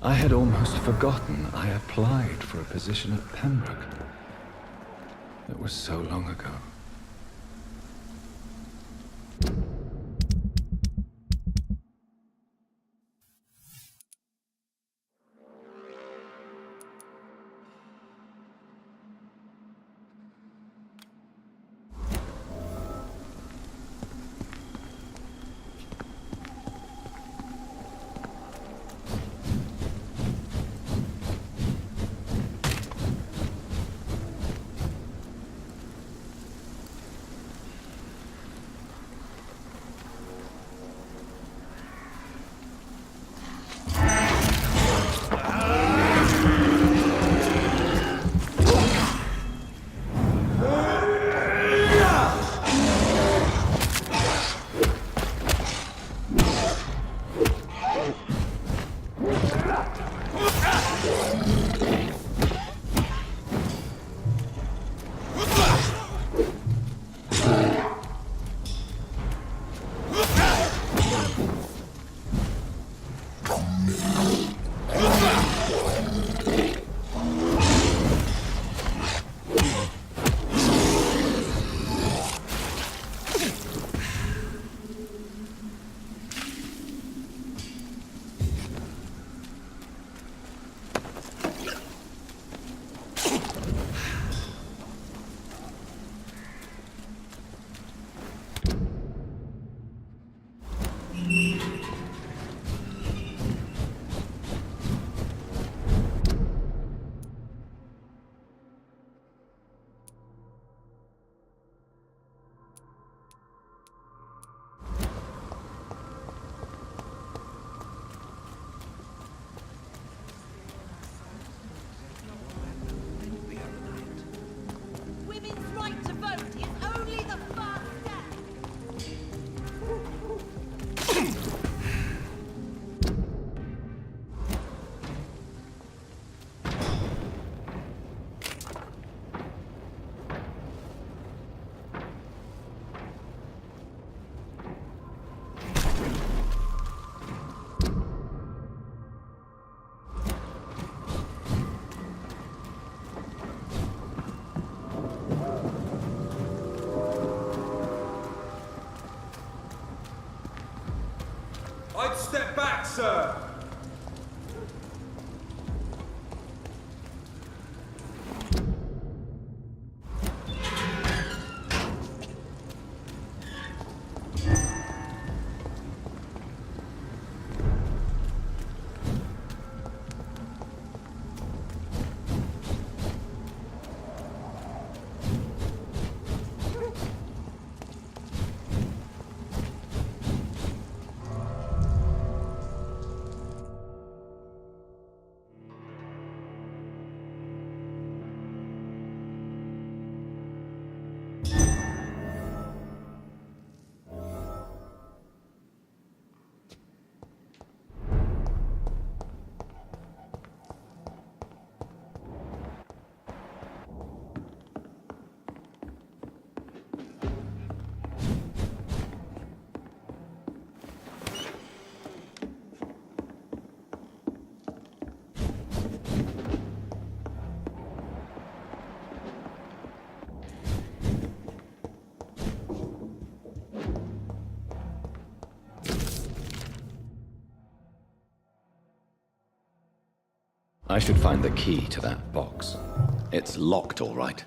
I had almost forgotten I applied for a position at Pembroke. It was so long ago. Women's right to vote is only the first step. I'd step back, sir. I should find the key to that box. It's locked, all right.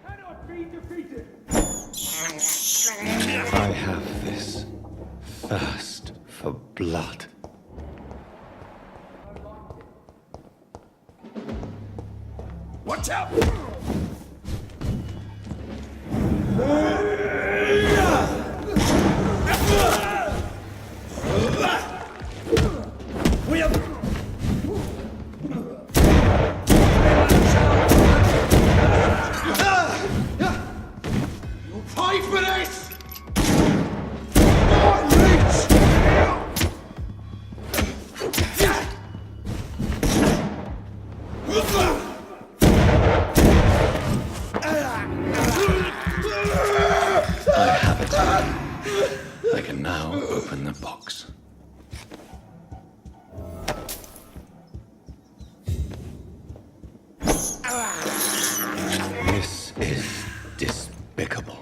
Cannot be defeated! I have this thirst for blood. Watch out! Pay for this! I have it. I can now open the box. This is despicable.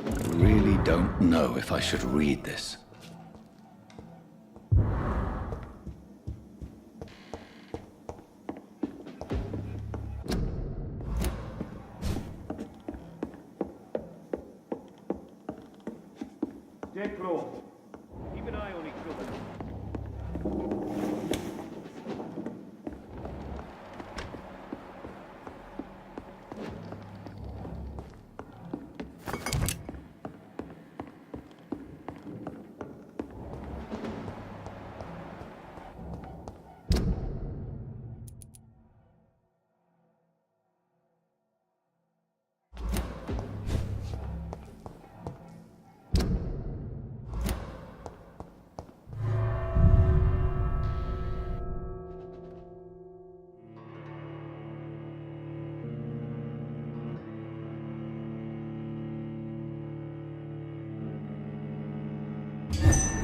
I really don't know if I should read this. Deathclaw, keep an eye on each other.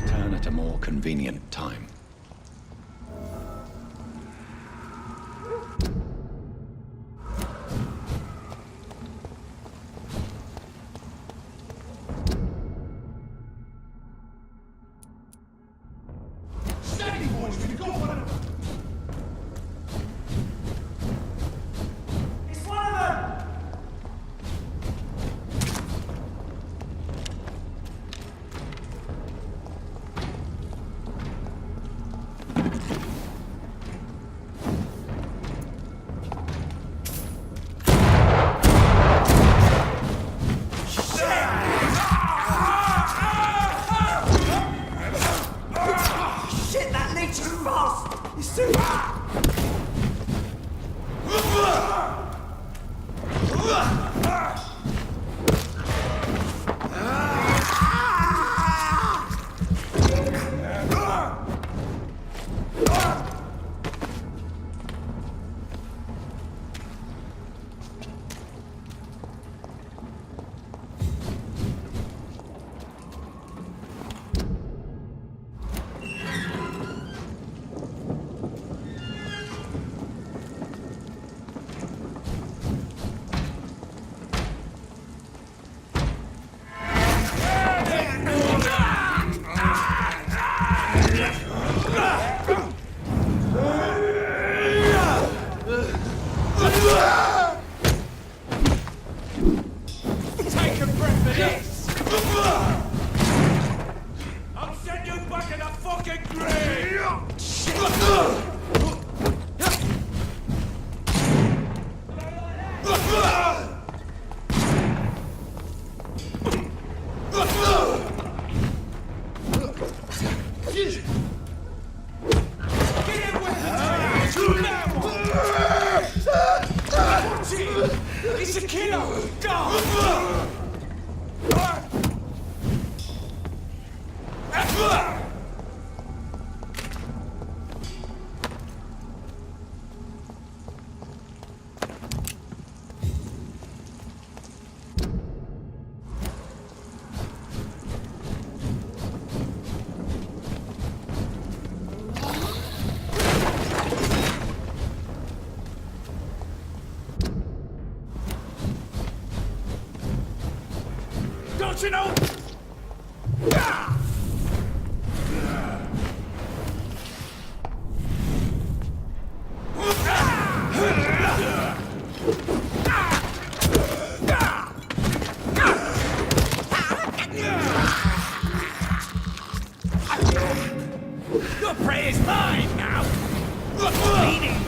Return at a more convenient time. Steady, boys! We've got one of them! It's one of them! Shit, that leech is fast! He's too Take a breath of this! I'll send you back in the fucking grave! Get in with it! Now! Watch it! It's a killer! Go! Don't you know? Your prey is mine now! Bleeding!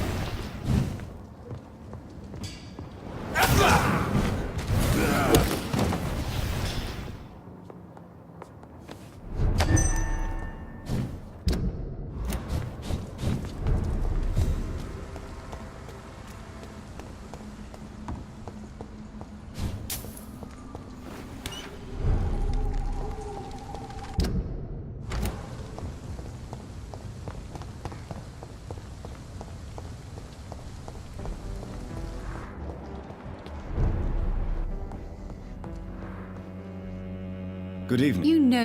Good evening. You know.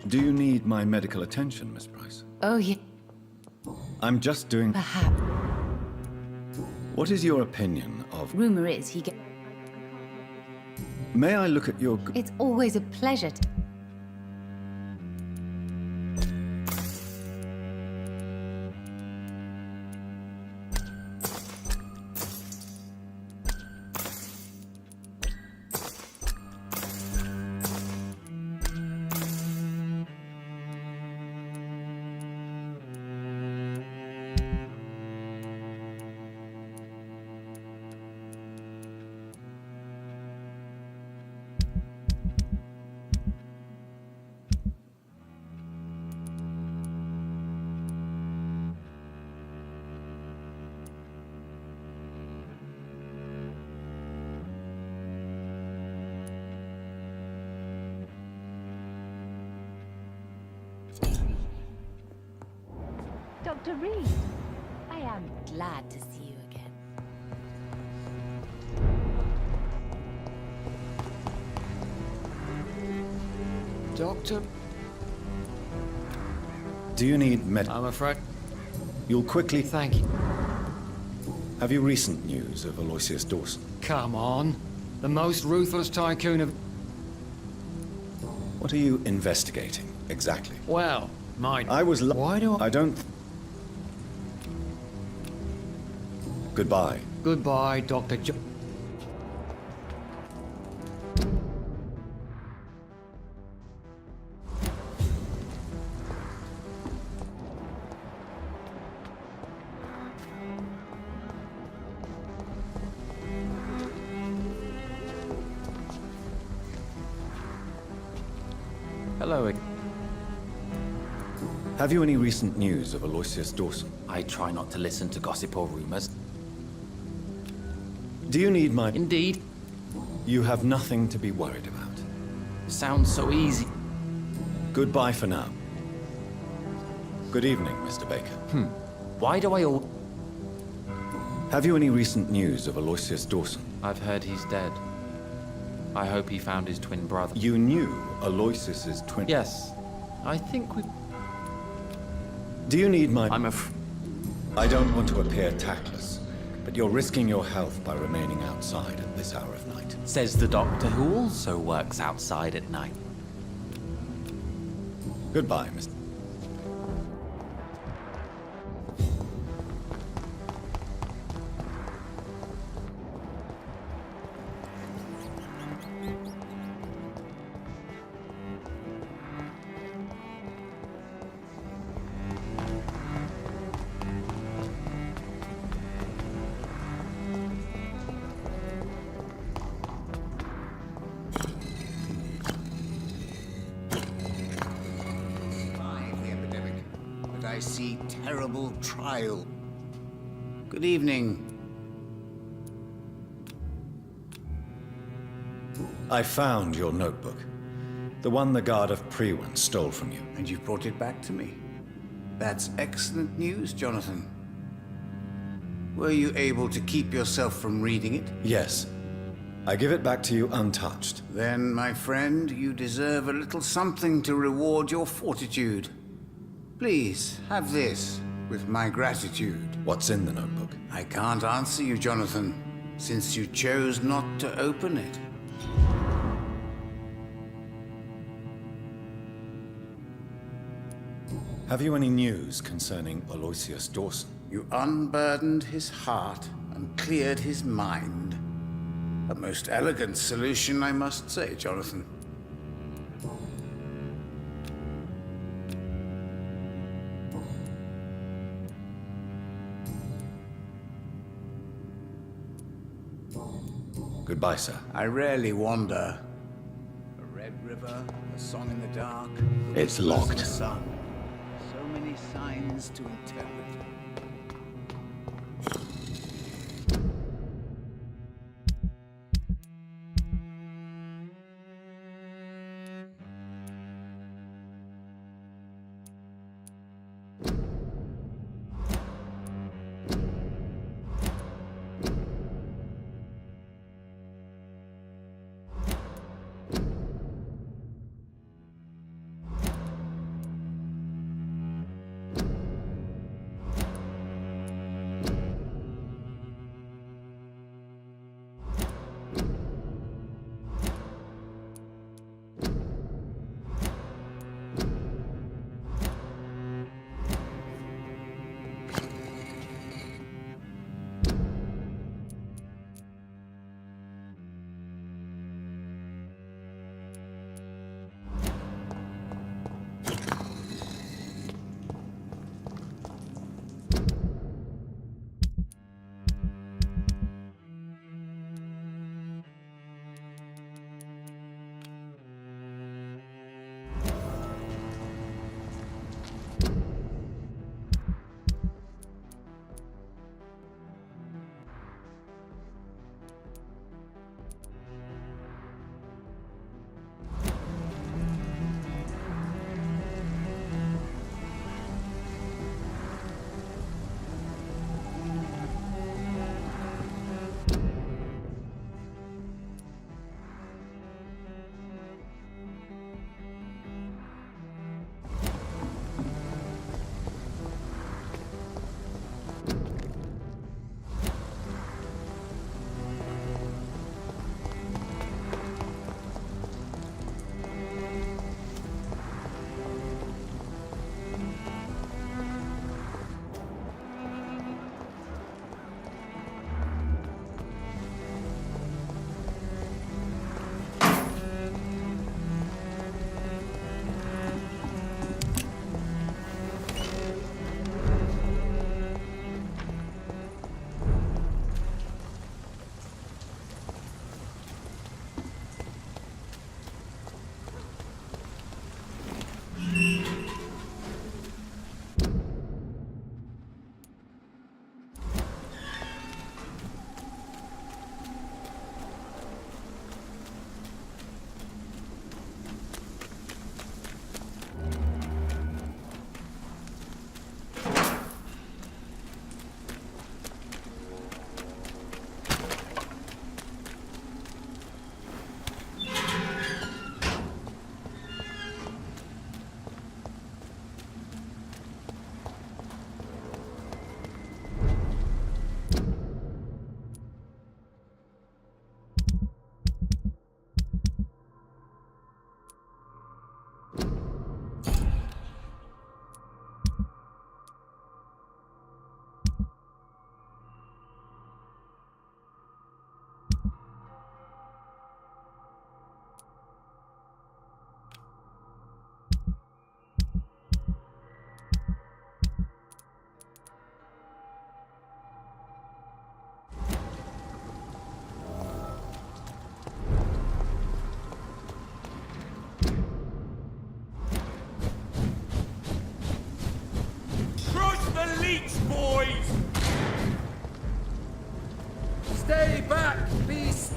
Do you need my medical attention, Miss Price? Oh, yeah. I'm just doing... Perhaps. What is your opinion of... Rumor is he get. May I look at your... It's always a pleasure to. Dr. Reed, I am glad to see you again. Doctor, Do you need I'm afraid. You'll quickly... Thank you. Have you recent news of Aloysius Dawson? Come on. The most ruthless tycoon of... What are you investigating, exactly? Well, my... I was... Why do I don't... Goodbye. Goodbye, Dr. Hello. Have you any recent news of Aloysius Dawson? I try not to listen to gossip or rumors. Do you need my... Indeed. You have nothing to be worried about. Sounds so easy. Goodbye for now. Good evening, Mr. Baker. Why do I all... Have you any recent news of Aloysius Dawson? I've heard he's dead. I hope he found his twin brother. You knew Aloysius's twin... Yes. I think we... Do you need my... I'm I don't want to appear tactless, but you're risking your health by remaining outside at this hour of night. Says the doctor who also works outside at night. Goodbye, Mr. The epidemic, but I see terrible trial. Good evening. I found your notebook. The one the guard of Priwen stole from you. And you've brought it back to me. That's excellent news, Jonathan. Were you able to keep yourself from reading it? Yes. I give it back to you untouched. Then, my friend, you deserve a little something to reward your fortitude. Please, have this, with my gratitude. What's in the notebook? I can't answer you, Jonathan. since you chose not to open it. Have you any news concerning Aloysius Dawson? You unburdened his heart and cleared his mind. A most elegant solution, I must say, Jonathan. Goodbye, sir. I rarely wander. A red river, a song in the dark. It's the locked. sun. So many signs to interpret. Stay back, beast!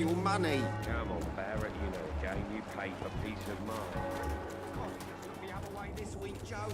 your money. Come on, Barrett, you know a game you pay for peace of mind. The other way this week, Joe.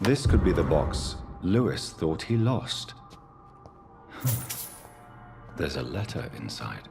This could be the box Lewis thought he lost. There's a letter inside.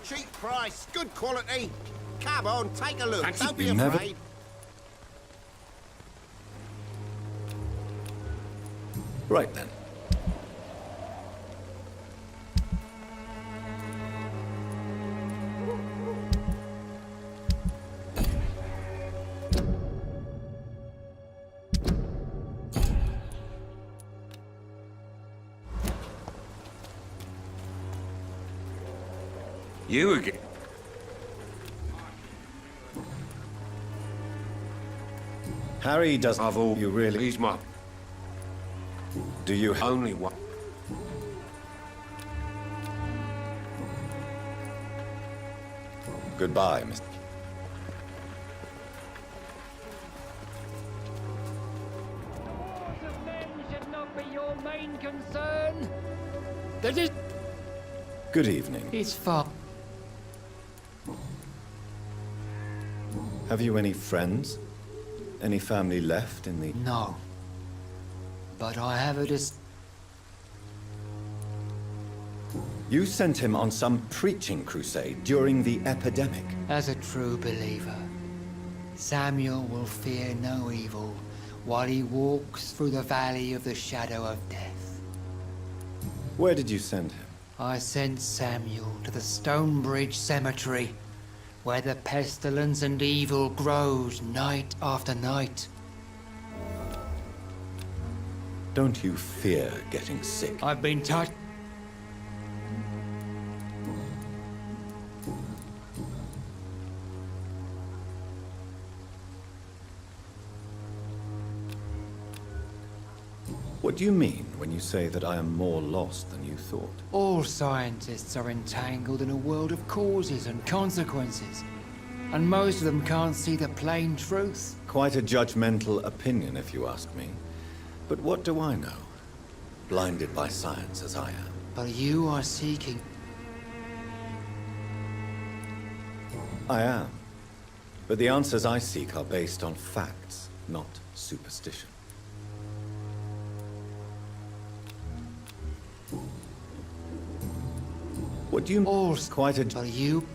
Cheap price, good quality. Come on, take a look. Fancy Don't be you never- afraid. Right then. You again? Harry does. I've all You really? He's my Do you? only one. Goodbye, Mr. The wars of men should not be your main concern. That is. Good evening. It's far. Have you any friends? Any family left in the... No. But I have a You sent him on some preaching crusade during the epidemic. As a true believer, Samuel will fear no evil while he walks through the valley of the shadow of death. Where did you send him? I sent Samuel to the Stonebridge Cemetery, where the pestilence and evil grows night after night. Don't you fear getting sick? I've been touched. What do you mean when you say that I am more lost than you thought? All scientists are entangled in a world of causes and consequences, and most of them can't see the plain truth. Quite a judgmental opinion, if you ask me. But what do I know? Blinded by science as I am. But you are seeking. I am. But the answers I seek are based on facts, not superstition. What do you... All Quite a... But you,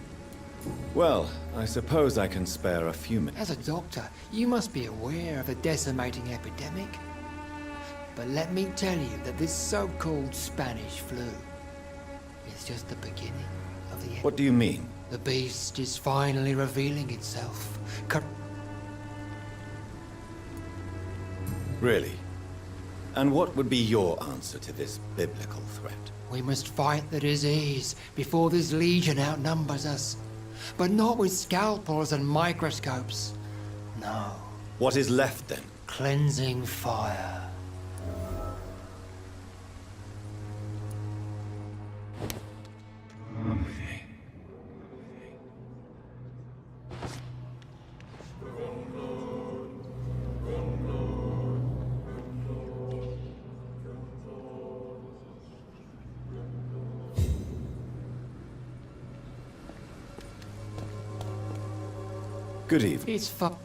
Well, I suppose I can spare a few minutes. as a doctor, you must be aware of the decimating epidemic. But let me tell you that this so-called Spanish flu is just the beginning of the end. What do you mean? The beast is finally revealing itself. Really? And what would be your answer to this biblical threat? We must fight the disease before this legion outnumbers us. But not with scalpels and microscopes. No. What is left then? Cleansing fire. Good evening. It's fu-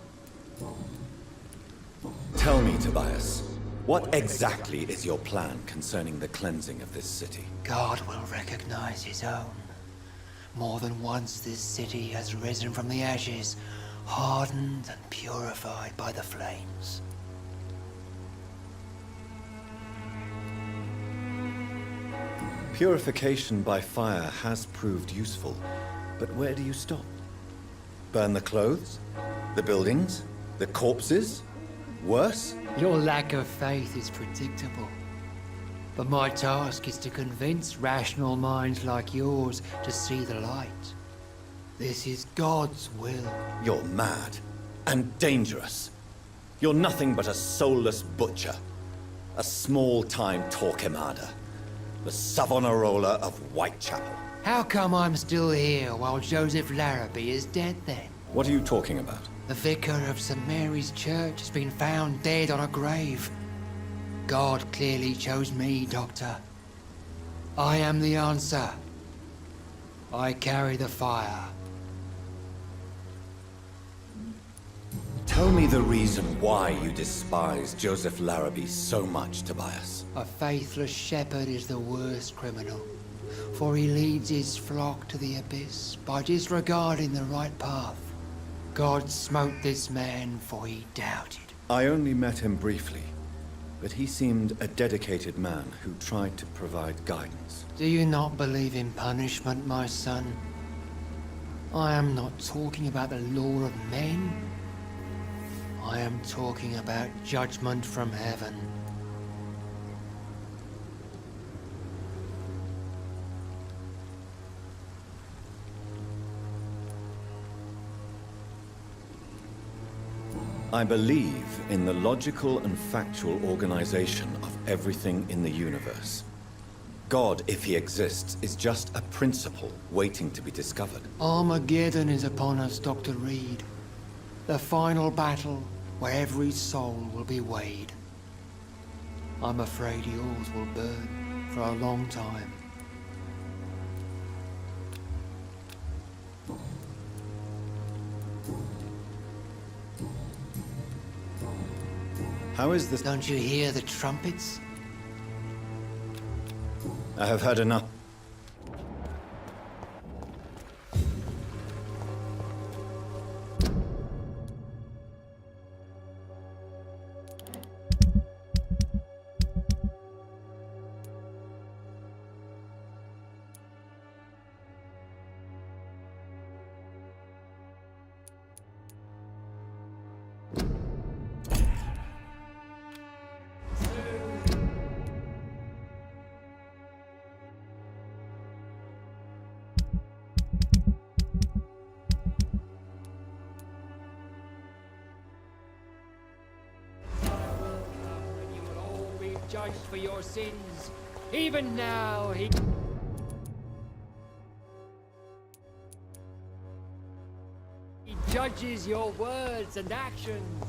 Tell me, Tobias, what exactly is your plan concerning the cleansing of this city? God will recognize his own. More than once this city has risen from the ashes, hardened and purified by the flames. Purification by fire has proved useful, but where do you stop? Burn the clothes? The buildings? The corpses? Worse? Your lack of faith is predictable. But my task is to convince rational minds like yours to see the light. This is God's will. You're mad and dangerous. You're nothing but a soulless butcher. A small-time Torquemada. The Savonarola of Whitechapel. How come I'm still here while Joseph Larrabee is dead then? What are you talking about? The vicar of St. Mary's Church has been found dead on a grave. God clearly chose me, Doctor. I am the answer. I carry the fire. Tell me the reason why you despise Joseph Larrabee so much, Tobias. A faithless shepherd is the worst criminal, for he leads his flock to the abyss by disregarding the right path. God smote this man, for he doubted. I only met him briefly, but he seemed a dedicated man who tried to provide guidance. Do you not believe in punishment, my son? I am not talking about the law of men. I am talking about judgment from heaven. I believe in the logical and factual organization of everything in the universe. God, if he exists, is just a principle waiting to be discovered. Armageddon is upon us, Dr. Reed. The final battle where every soul will be weighed. I'm afraid yours will burn for a long time. How is this? Don't you hear the trumpets? I have heard enough. You will all be judged for your sins. Even now, he judges your words and actions.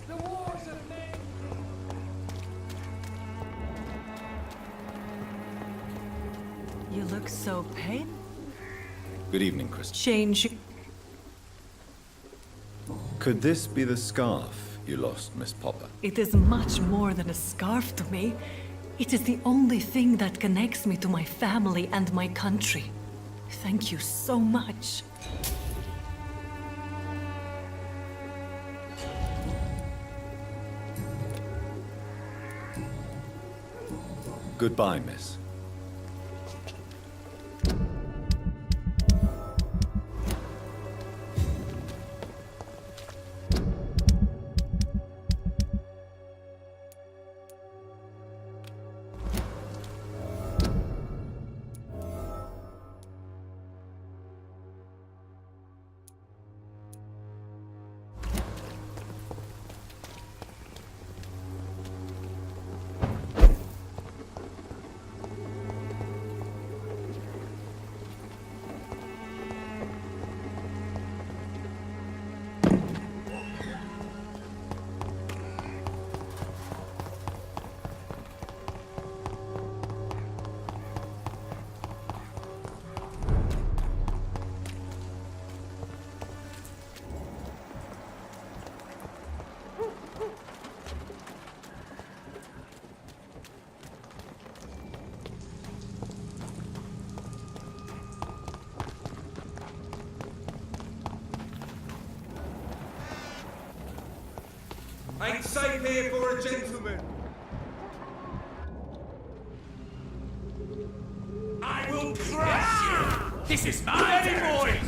The wars of men. You look so pale. Good evening, Kristen. Change. Could this be the scarf you lost, Miss Popper? It is much more than a scarf to me. It is the only thing that connects me to my family and my country. Thank you so much. Goodbye, miss. Ain't safe here for a gentleman. I will crush you. This is my boy.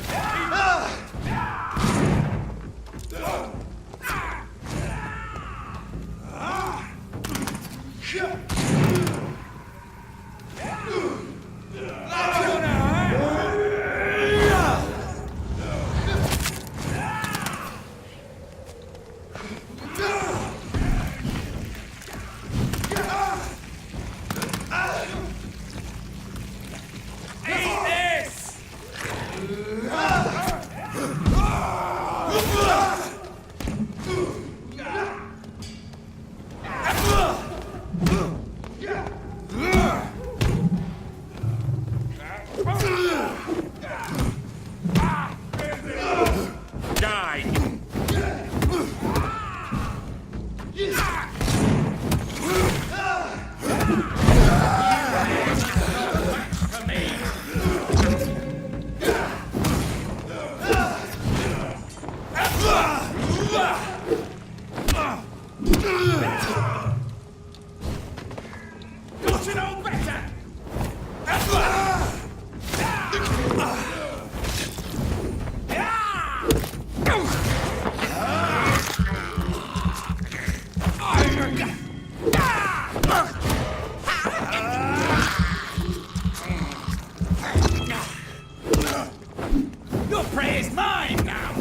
Your prey is mine now!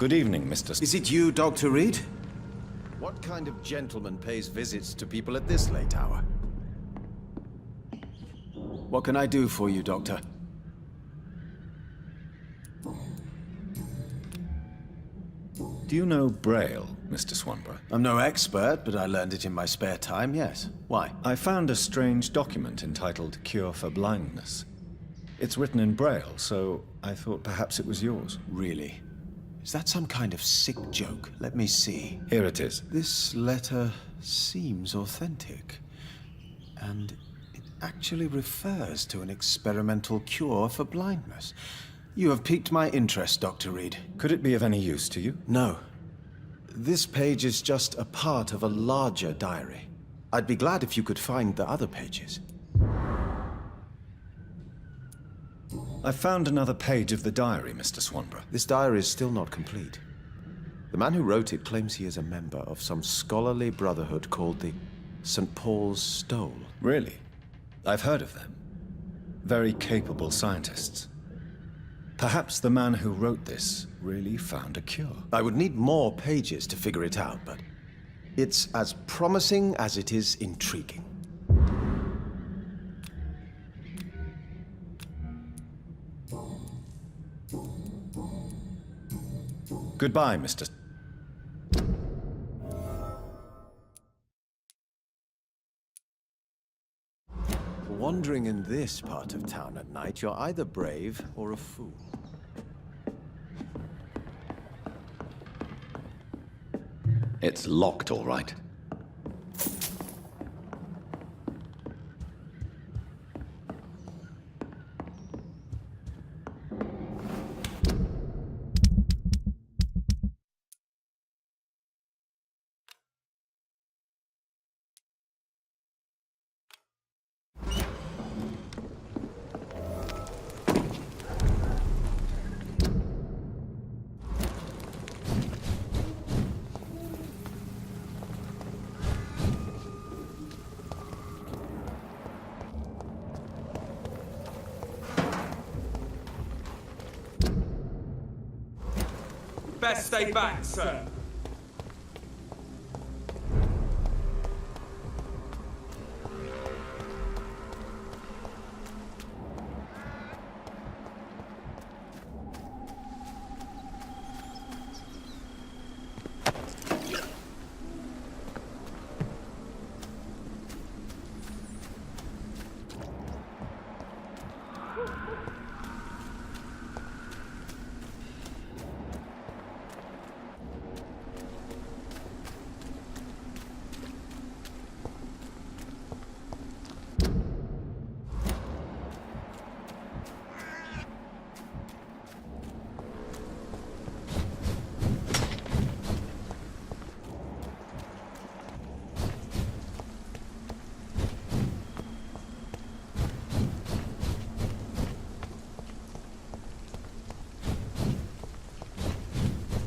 Good evening, Mr. Is it you, Dr. Reed? What kind of gentleman pays visits to people at this late hour? What can I do for you, Doctor? Do you know Braille, Mr. Swanborough? I'm no expert, but I learned it in my spare time, yes. Why? I found a strange document entitled Cure for Blindness. It's written in Braille, so I thought perhaps it was yours. Really? Is that some kind of sick joke? Let me see. Here it is. This letter seems authentic. And it actually refers to an experimental cure for blindness. You have piqued my interest, Dr. Reed. Could it be of any use to you? No. This page is just a part of a larger diary. I'd be glad if you could find the other pages. I found another page of the diary, Mr. Swanborough. This diary is still not complete. The man who wrote it claims he is a member of some scholarly brotherhood called the St. Paul's Stole. Really? I've heard of them. Very capable scientists. Perhaps the man who wrote this really found a cure. I would need more pages to figure it out, but it's as promising as it is intriguing. Goodbye, Mr. Wandering in this part of town at night, you're either brave or a fool. It's locked, all right. best stay back, sir.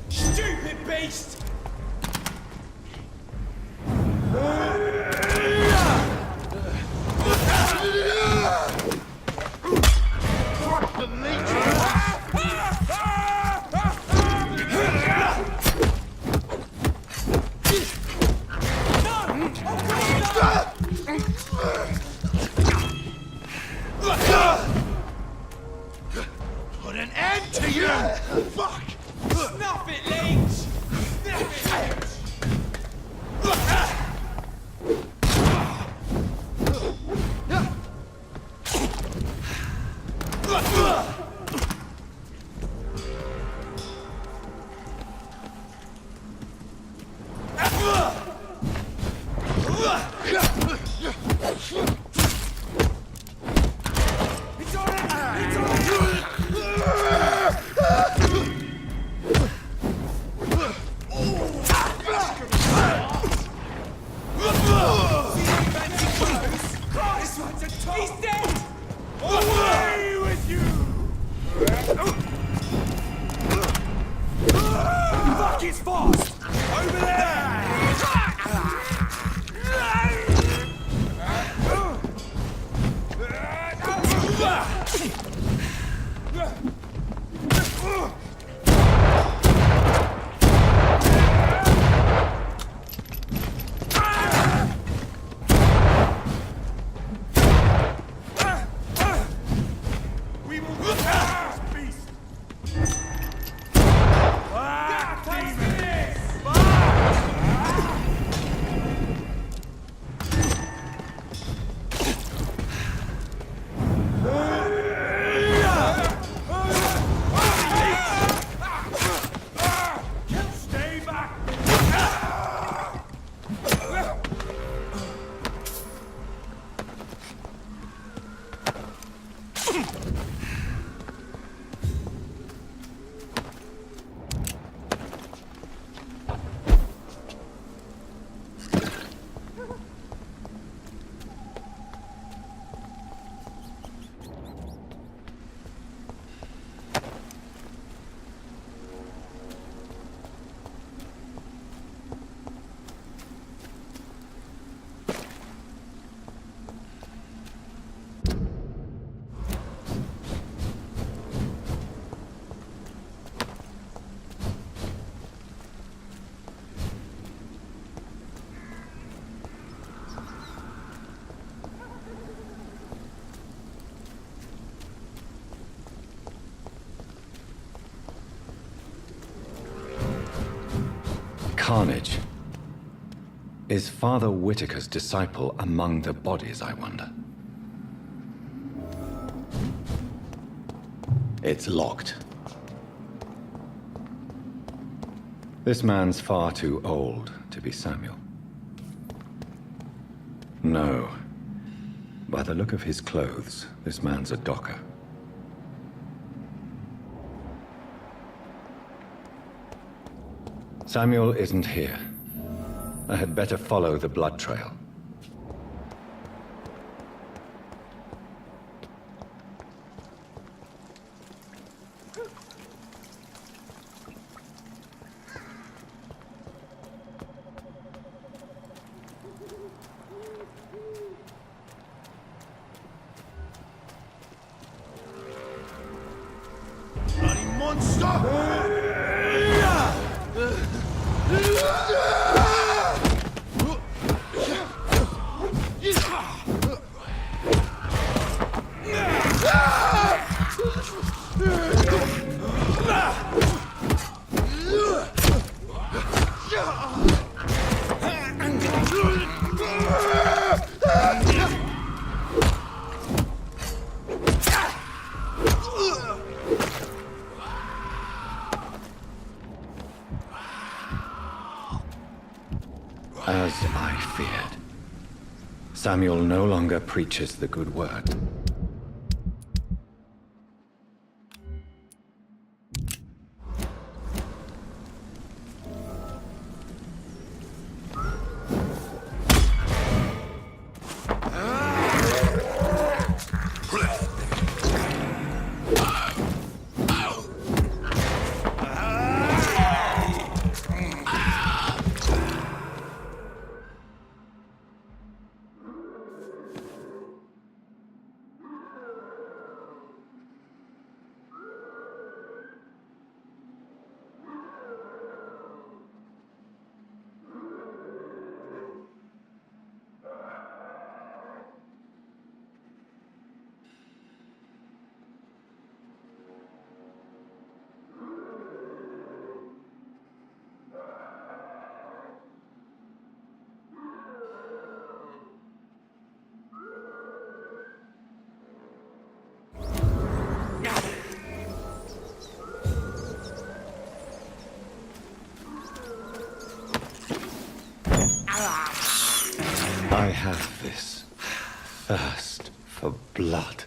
Stupid beast! Put an end to you! Fuck! Snuff it, Leech! Snuff it, Leech! It's on it! It's on it! This one's a top! He's dead! Away with you! Fuck, it's fast! Over there! We will beast! Taste this! Stay back! Carnage. Is Father Whitaker's disciple among the bodies, I wonder? It's locked. This man's far too old to be Samuel. No. By the look of his clothes, this man's a docker. Samuel isn't here. I had better follow the blood trail. Bloody monster! As I feared, Samuel no longer preaches the good word. I have this thirst for blood.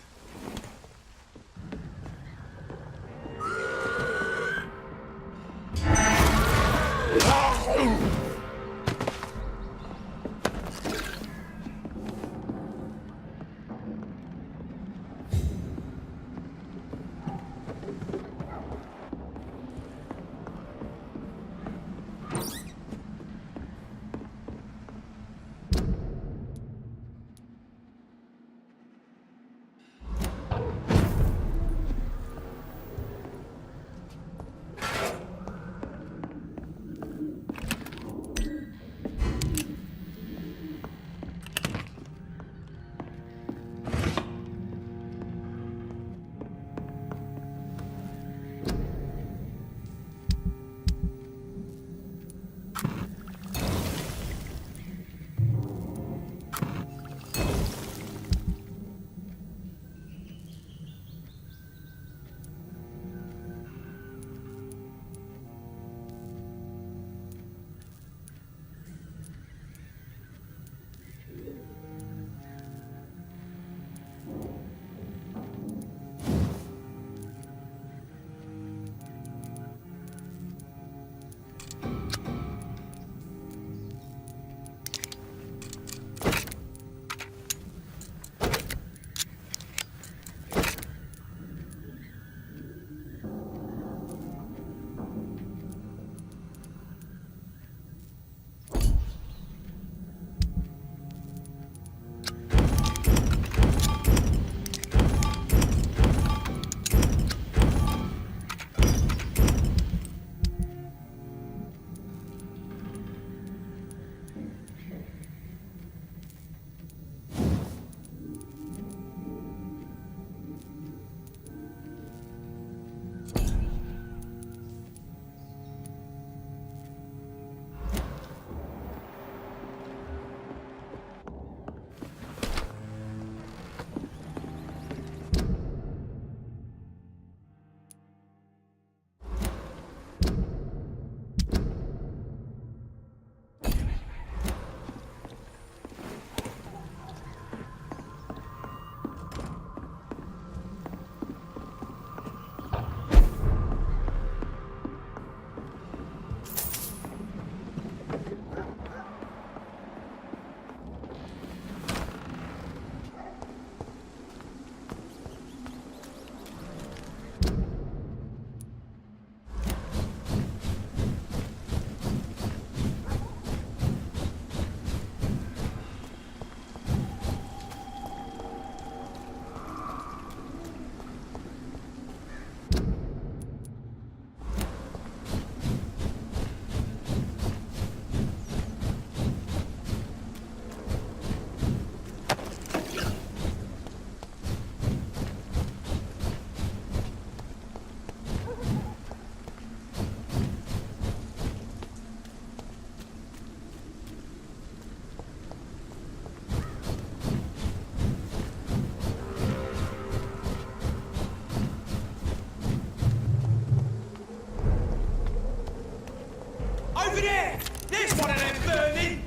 Over there! There's one of them vermin!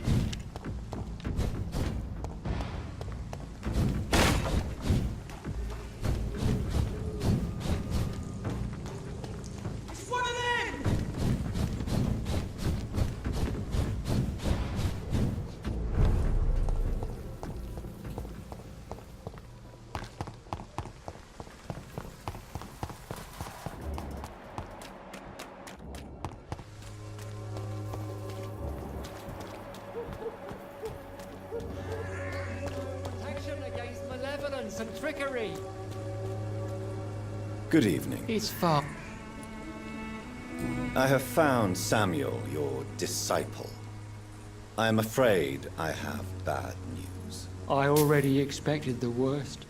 It's one of them! Protection against malevolence and trickery. Good evening. It's far. I have found Samuel, your disciple. I am afraid I have bad news. I already expected the worst.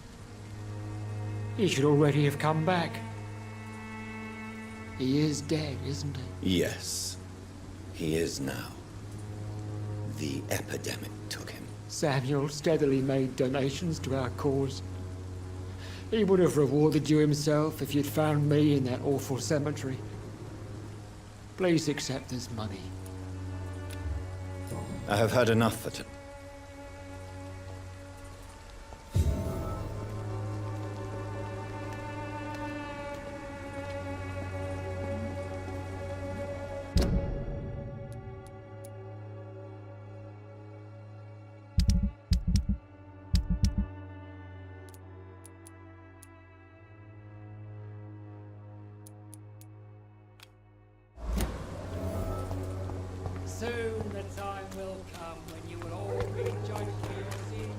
He should already have come back. He is dead, isn't he? Yes, he is now. The epidemic took him. Samuel steadily made donations to our cause. He would have rewarded you himself if you'd found me in that awful cemetery. Please accept this money. I have had enough for tonight. Soon the time will come when you will all be judged for your sins.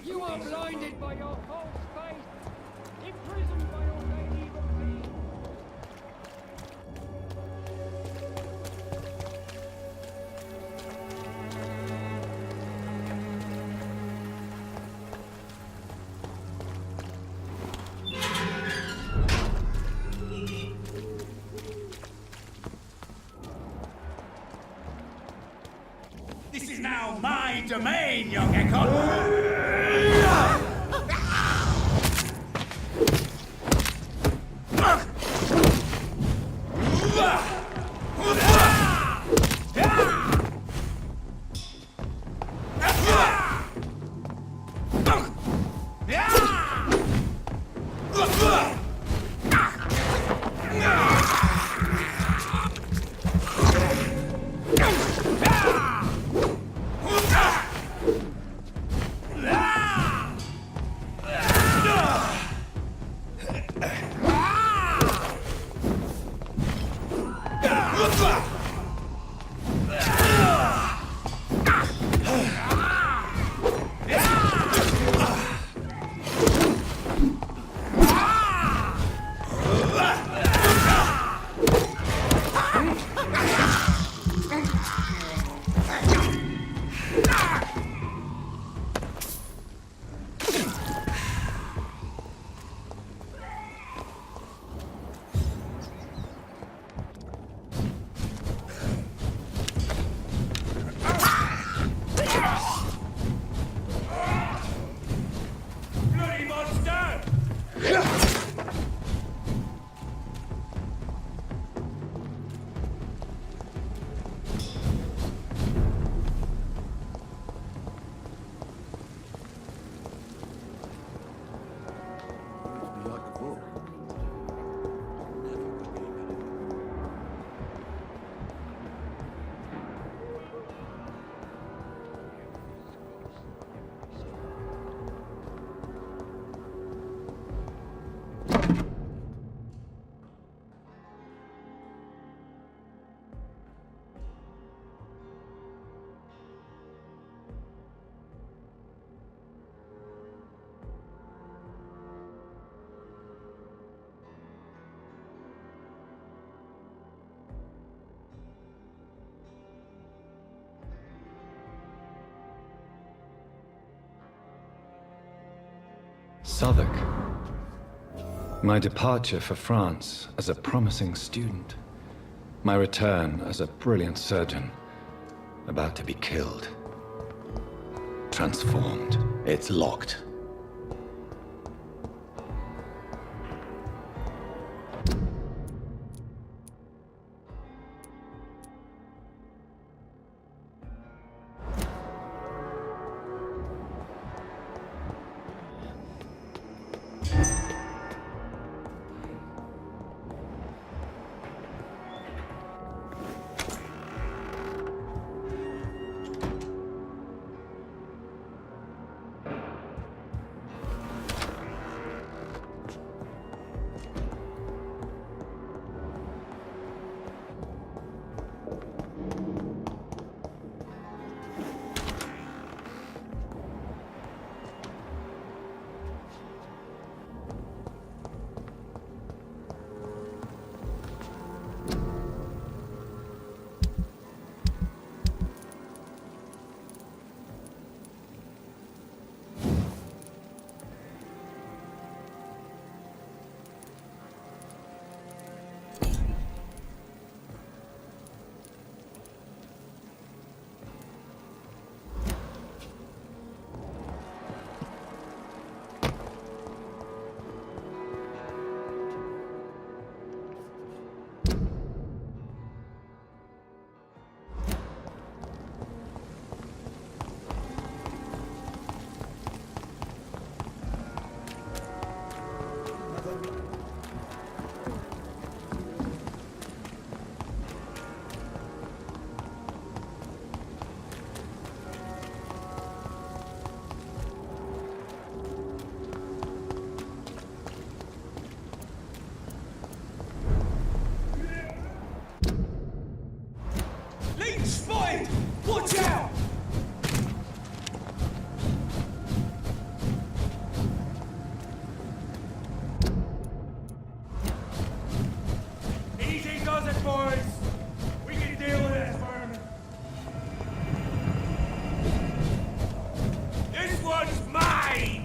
You are blinded by your false faith, imprisoned by your vain evil deeds. This is now my domain, young Ekon! Bloody monster! Southwark. My departure for France as a promising student. My return as a brilliant surgeon. About to be killed. Transformed. It's locked. boys! We can deal with this, Vermin. This one's mine!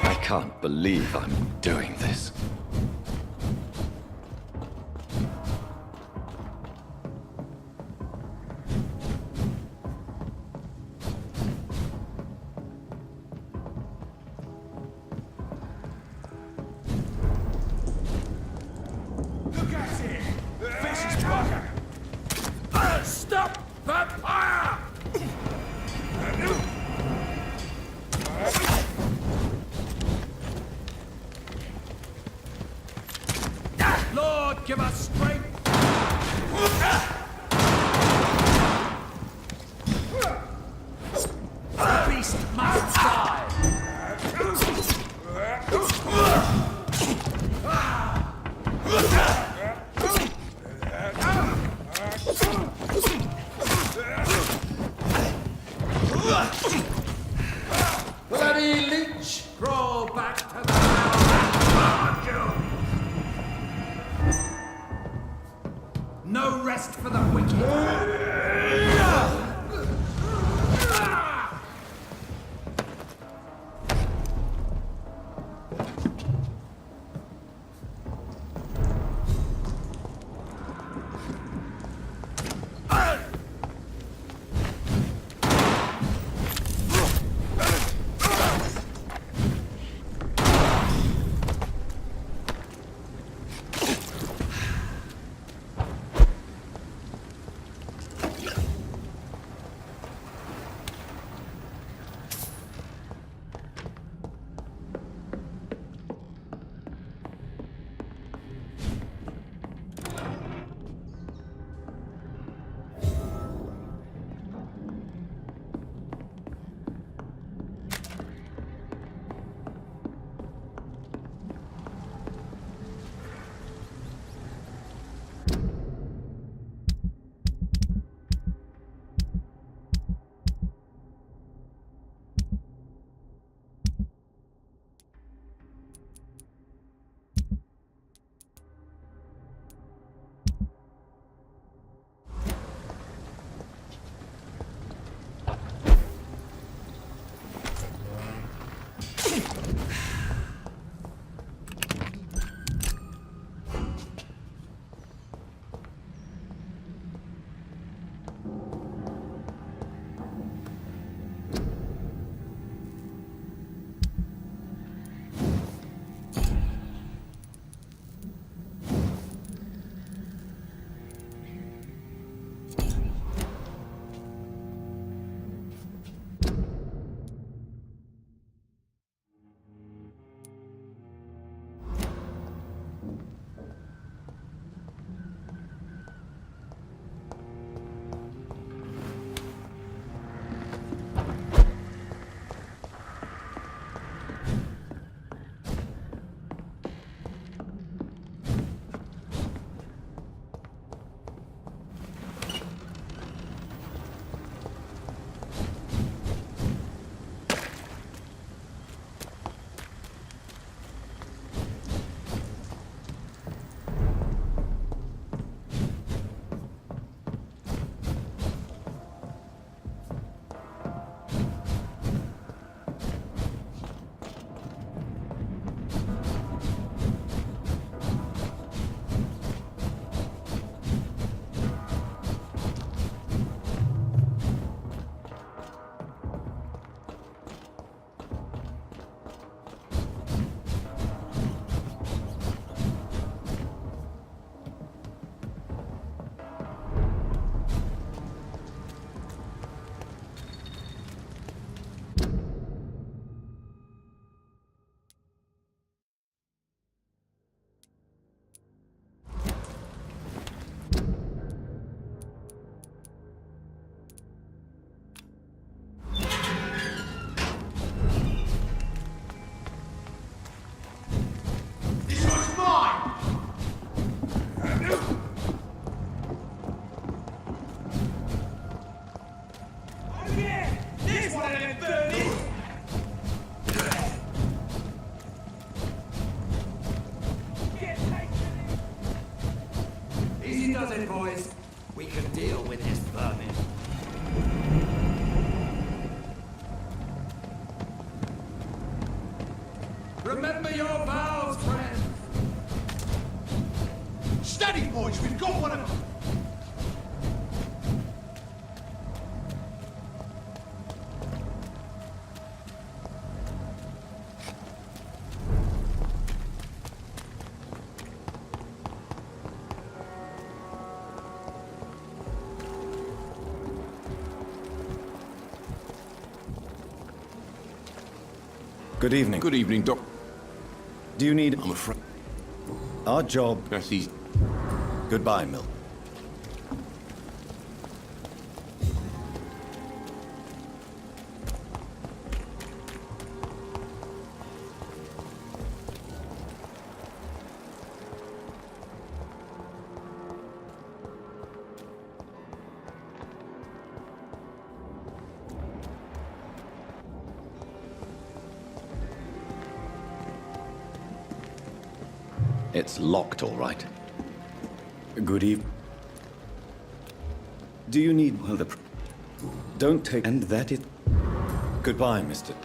I can't believe I'm doing this. Look at it! Vicious bugger! Stop that fire! Lord, give us strength! The beast must die! Bloody leech! Crawl back to the house! No rest for the started, boys. We can deal with this vermin. Remember your vows, friends! Steady, boys! We've got one of them! Good evening. Good evening, Doc. Do you need... I'm afraid... Our job... That's easy. Goodbye, Mill. It's locked, all right. Good evening. Do you need... Well, don't take... And that is... Goodbye, Mr.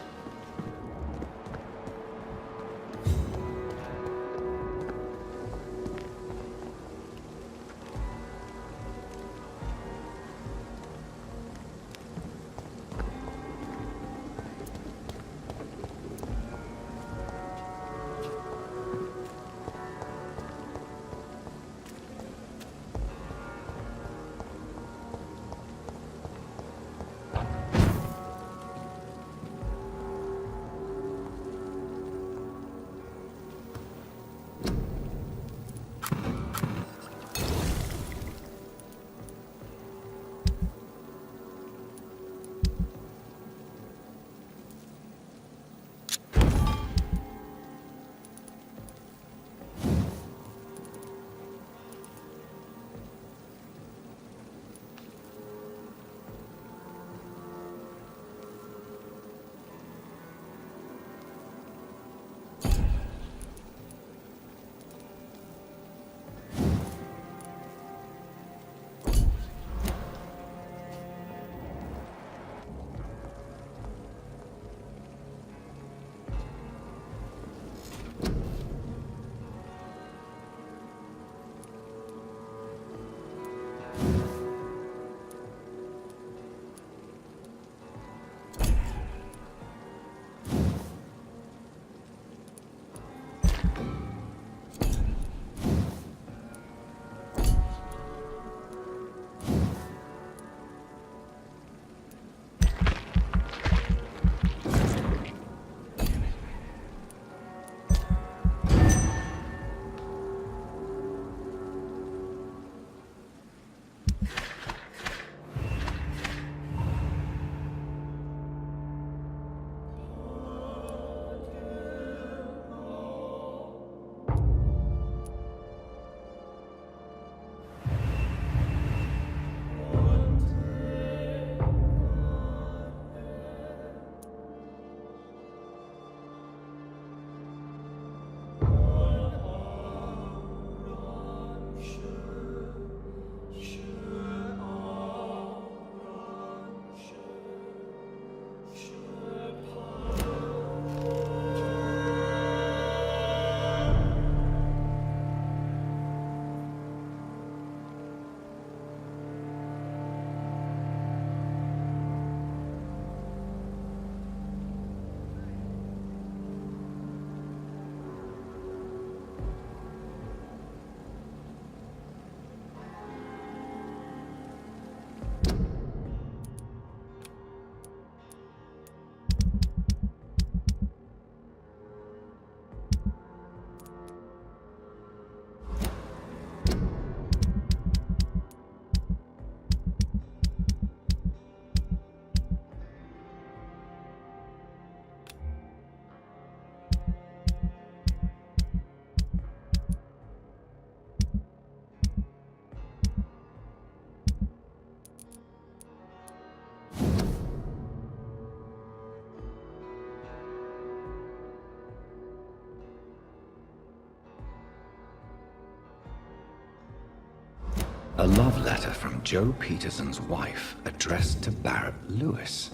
A love letter from Joe Peterson's wife, addressed to Barrett Lewis.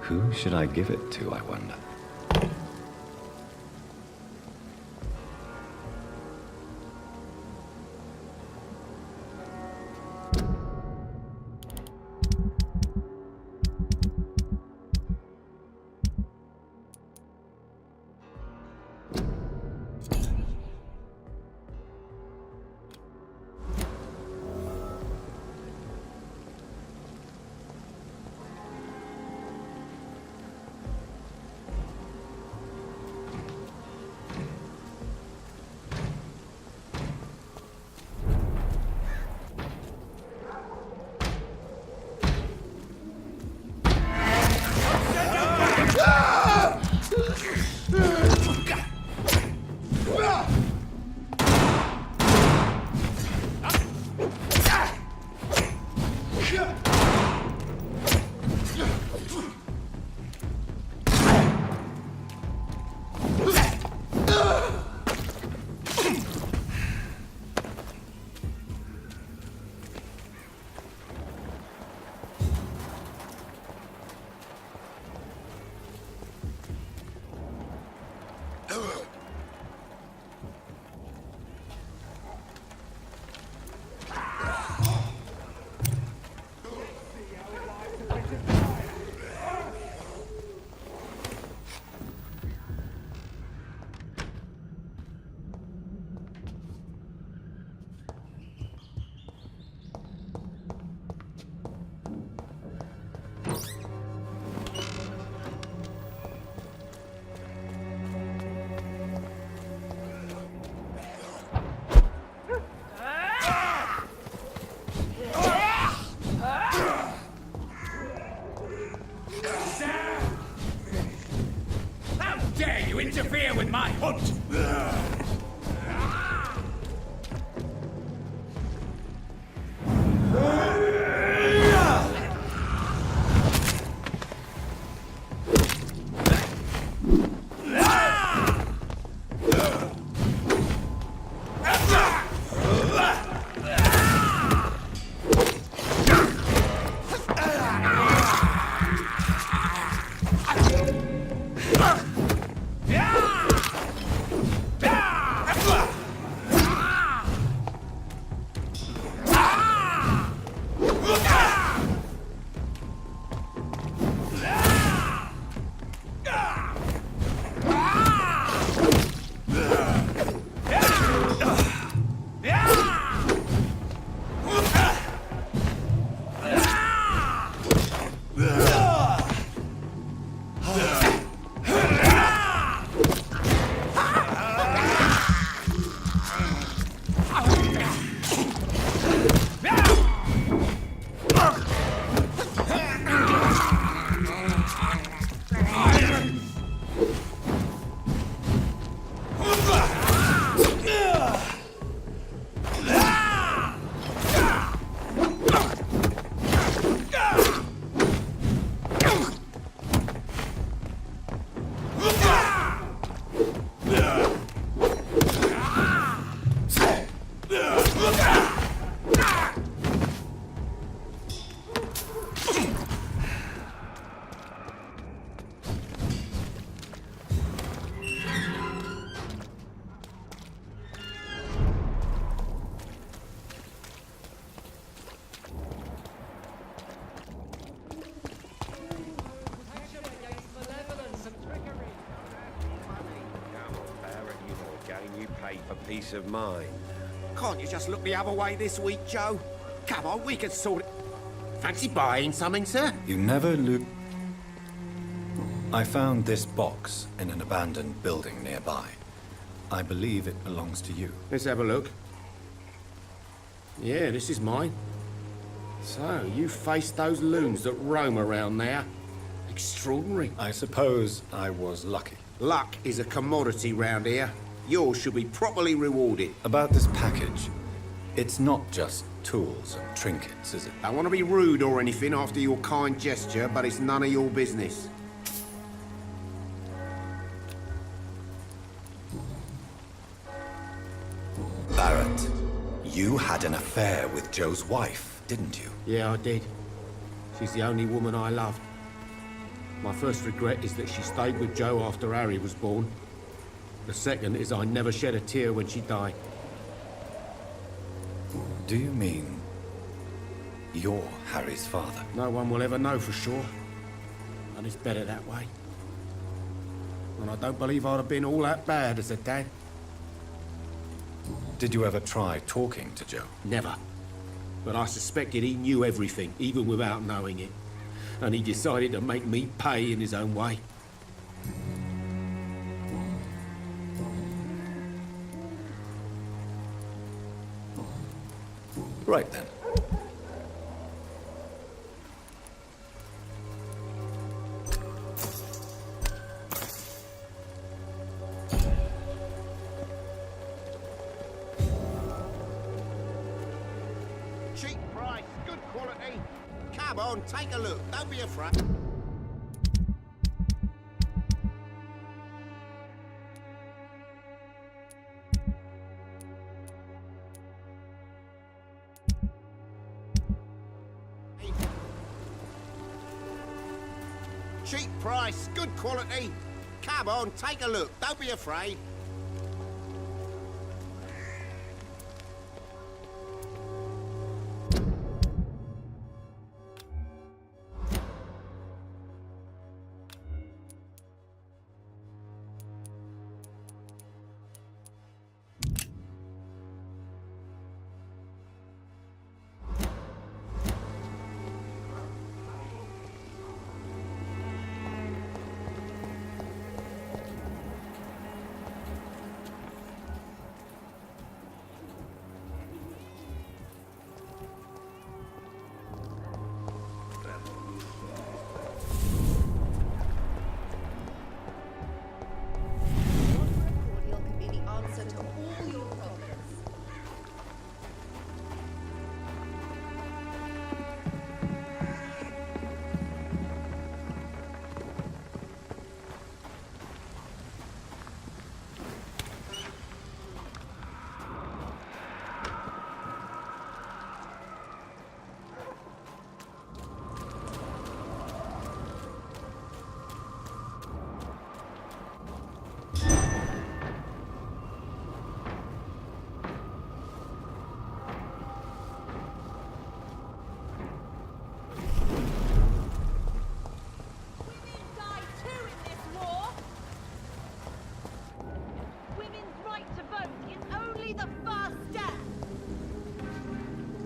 Who should I give it to, I wonder? Interfere with my hunt! Peace of mind. Can't you just look the other way this week, Joe? Come on, we can sort it. Fancy buying something, sir? You never look. I found this box in an abandoned building nearby. I believe it belongs to you. Let's have a look. Yeah, this is mine. So, you faced those loons that roam around there. Extraordinary. I suppose I was lucky. Luck is a commodity round here. Yours should be properly rewarded. About this package, it's not just tools and trinkets, is it? I don't want to be rude or anything after your kind gesture, but it's none of your business. Barrett, You had an affair with Joe's wife, didn't you? Yeah, I did. She's the only woman I loved. My first regret is that she stayed with Joe after Harry was born. The second is I never shed a tear when she died. Do you mean you're Harry's father? No one will ever know for sure. And it's better that way. And I don't believe I'd have been all that bad as a dad. Did you ever try talking to Joe? Never. But I suspected he knew everything, even without knowing it. And he decided to make me pay in his own way. Right then. Cheap price, good quality. Come on, take a look. Don't be afraid. Cheap price, good quality. Come on, take a look. Don't be afraid.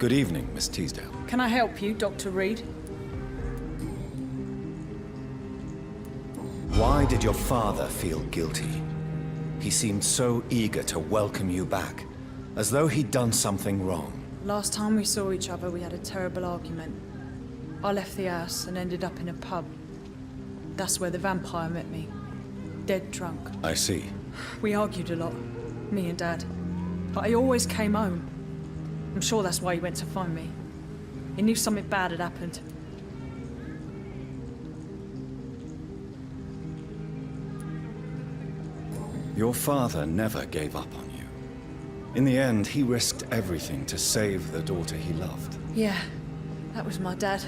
Good evening, Miss Teasdale. Can I help you, Dr. Reed? Why did your father feel guilty? He seemed so eager to welcome you back, as though he'd done something wrong. Last time we saw each other, we had a terrible argument. I left the house and ended up in a pub. That's where the vampire met me. Dead drunk. I see. We argued a lot, me and Dad. But he always came home. I'm sure that's why he went to find me. He knew something bad had happened. Your father never gave up on you. In the end, he risked everything to save the daughter he loved. Yeah, that was my dad.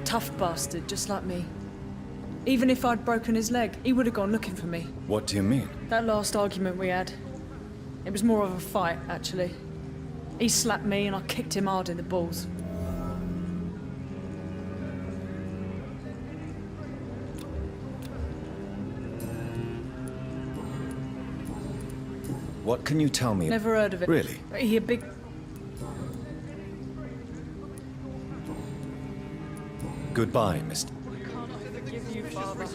Tough bastard, just like me. Even if I'd broken his leg, he would have gone looking for me. What do you mean? That last argument we had, it was more of a fight, actually. He slapped me and I kicked him hard in the balls. What can you tell me? Never heard of it. Really? He a big... Goodbye, Mr. I can't forgive you, Father.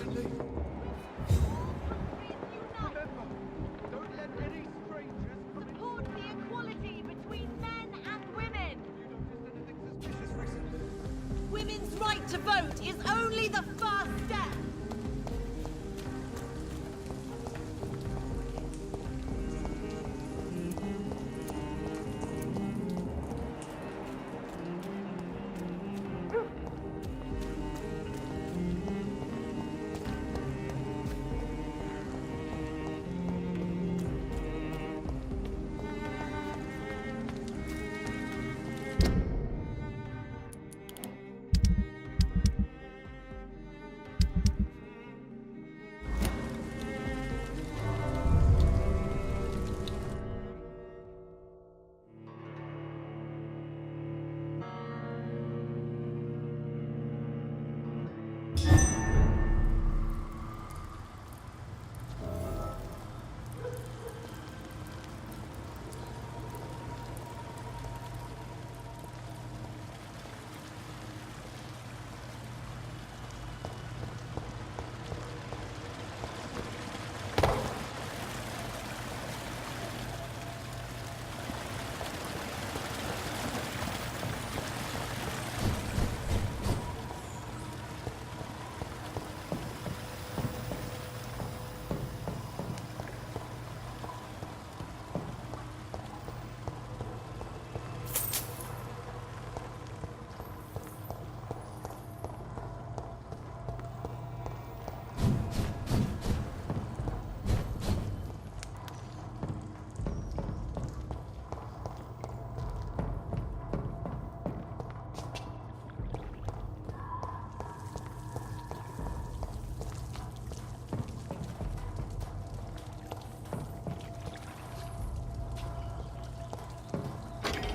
Support the equality between men and women. Women's right to vote is only the first step.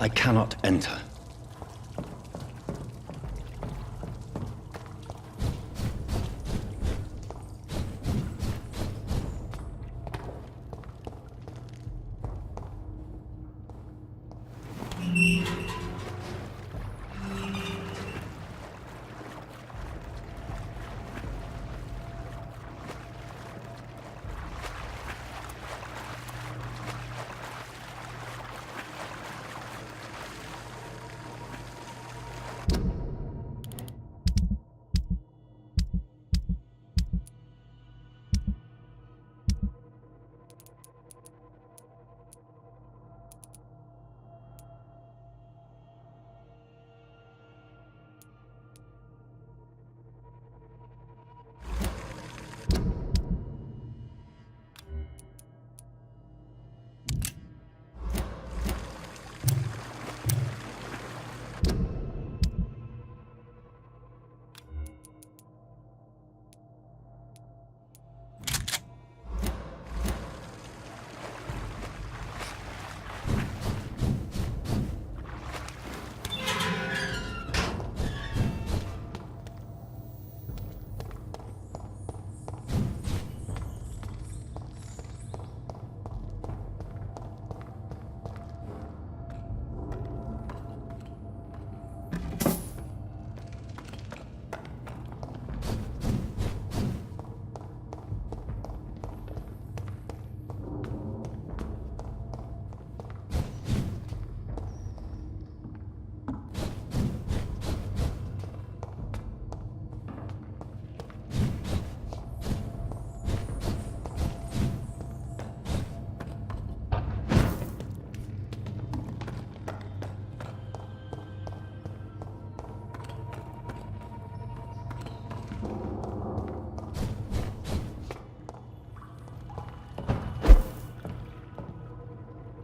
I cannot enter.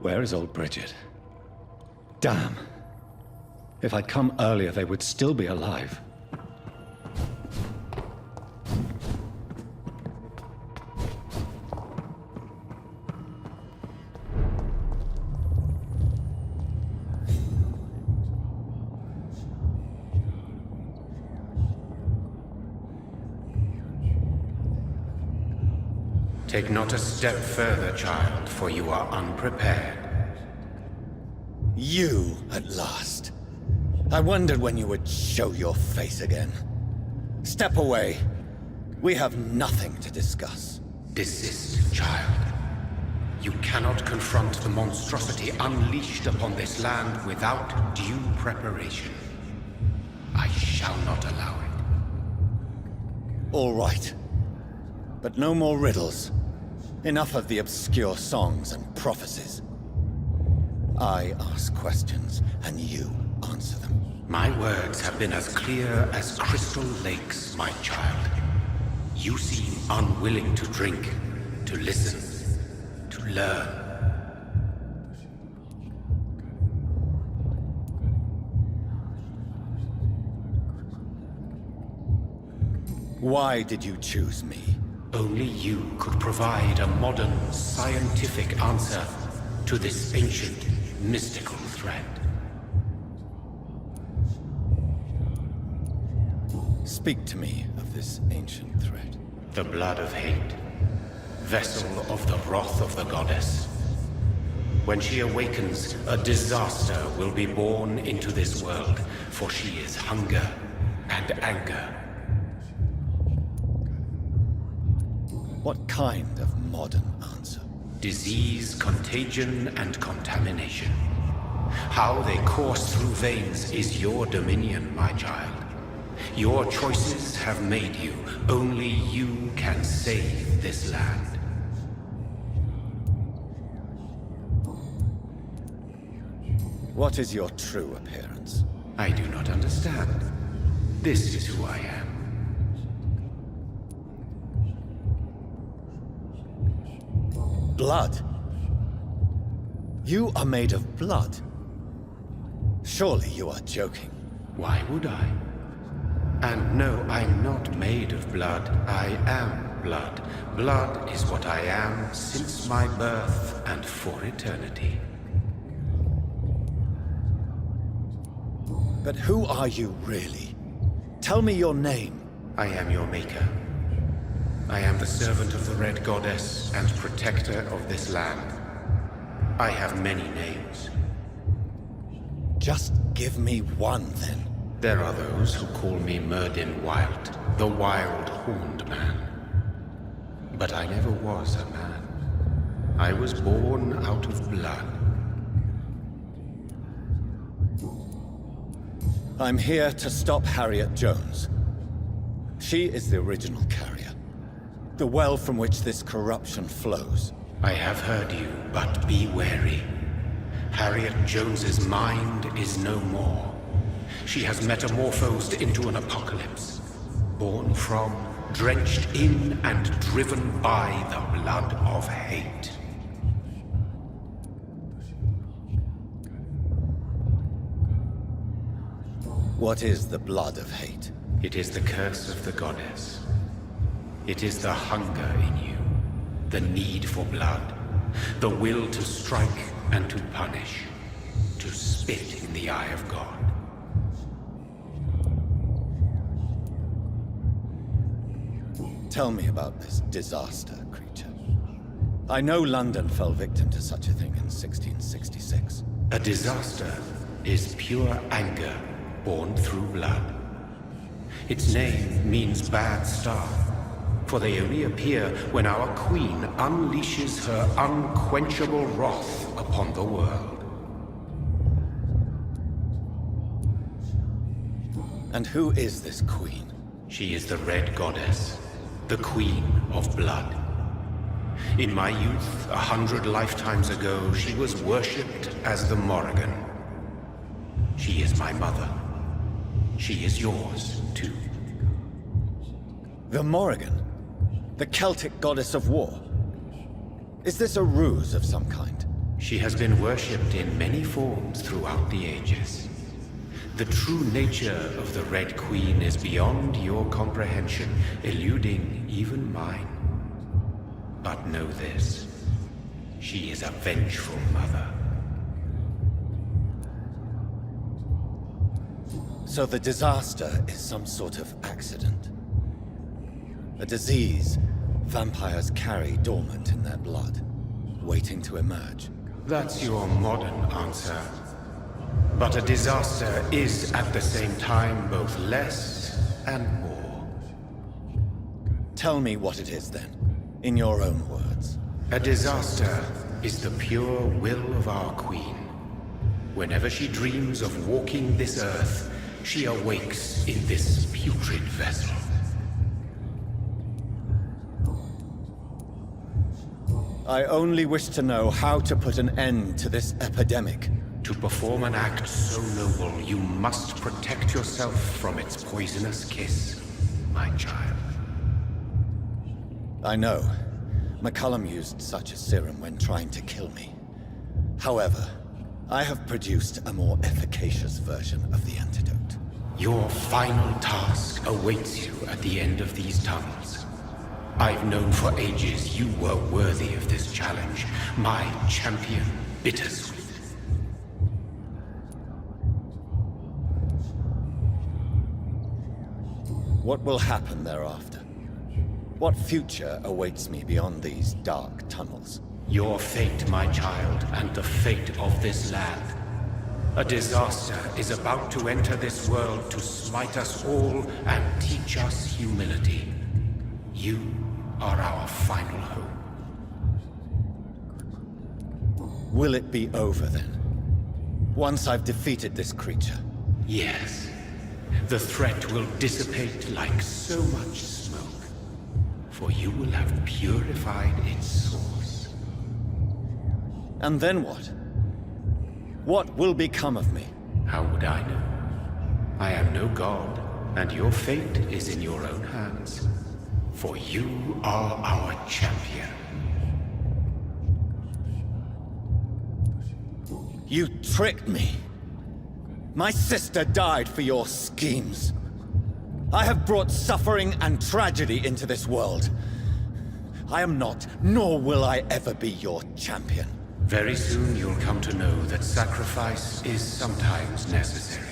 Where is old Bridget? Damn. If I'd come earlier, they would still be alive. Take not a step further, child, for you are unprepared. You, at last. I wondered when you would show your face again. Step away. We have nothing to discuss. Desist, child. You cannot confront the monstrosity unleashed upon this land without due preparation. I shall not allow it. All right. But no more riddles. Enough of the obscure songs and prophecies. I ask questions, and you answer them. My words have been as clear as crystal lakes, my child. You seem unwilling to drink, to listen, to learn. Why did you choose me? Only you could provide a modern, scientific answer to this ancient, mystical threat. Speak to me of this ancient threat. The blood of hate, vessel of the wrath of the goddess. When she awakens, a disaster will be born into this world, for she is hunger and anger. What kind of modern answer? Disease, contagion, and contamination. How they course through veins is your dominion, my child. Your choices have made you. Only you can save this land. What is your true appearance? I do not understand. This is who I am. Blood? You are made of blood. Surely you are joking. Why would I? And no, I'm not made of blood. I am blood. Blood is what I am since my birth and for eternity. But who are you, really? Tell me your name. I am your maker. I am the servant of the Red Goddess and protector of this land. I have many names. Just give me one, then. There are those who call me Myrddin Wylde, the Wild Horned Man. But I never was a man. I was born out of blood. I'm here to stop Harriet Jones. She is the original carrier. The well from which this corruption flows. I have heard you, but be wary. Harriet Jones's mind is no more. She has metamorphosed into an apocalypse. Born from, drenched in, and driven by the blood of hate. What is the blood of hate? It is the curse of the goddess. It is the hunger in you, the need for blood, the will to strike and to punish, to spit in the eye of God. Tell me about this disaster, creature. I know London fell victim to such a thing in 1666. A disaster is pure anger born through blood. Its name means bad star, for they only appear when our queen unleashes her unquenchable wrath upon the world. And who is this queen? She is the Red Goddess, the Queen of Blood. In my youth, 100 lifetimes ago, she was worshipped as the Morrigan. She is my mother. She is yours, too. The Morrigan? The Celtic goddess of war? Is this a ruse of some kind? She has been worshipped in many forms throughout the ages. The true nature of the Red Queen is beyond your comprehension, eluding even mine. But know this, she is a vengeful mother. So the disaster is some sort of accident. A disease vampires carry dormant in their blood, waiting to emerge. That's your modern answer. But a disaster is at the same time both less and more. Tell me what it is then, in your own words. A disaster is the pure will of our queen. Whenever she dreams of walking this earth, she awakes in this putrid vessel. I only wish to know how to put an end to this epidemic. To perform an act so noble, you must protect yourself from its poisonous kiss, my child. I know. McCullum used such a serum when trying to kill me. However, I have produced a more efficacious version of the antidote. Your final task awaits you at the end of these tunnels. I've known for ages you were worthy of this challenge, my champion, Bittersweet. What will happen thereafter? What future awaits me beyond these dark tunnels? Your fate, my child, and the fate of this land. A disaster is about to enter this world to smite us all and teach us humility. You are our final hope. Will it be over then? Once I've defeated this creature? Yes. The threat will dissipate like so much smoke, for you will have purified its source. And then what? What will become of me? How would I know? I am no god, and your fate is in your own hands. For you are our champion. You tricked me! My sister died for your schemes. I have brought suffering and tragedy into this world. I am not, nor will I ever be your champion. Very soon you'll come to know that sacrifice is sometimes necessary.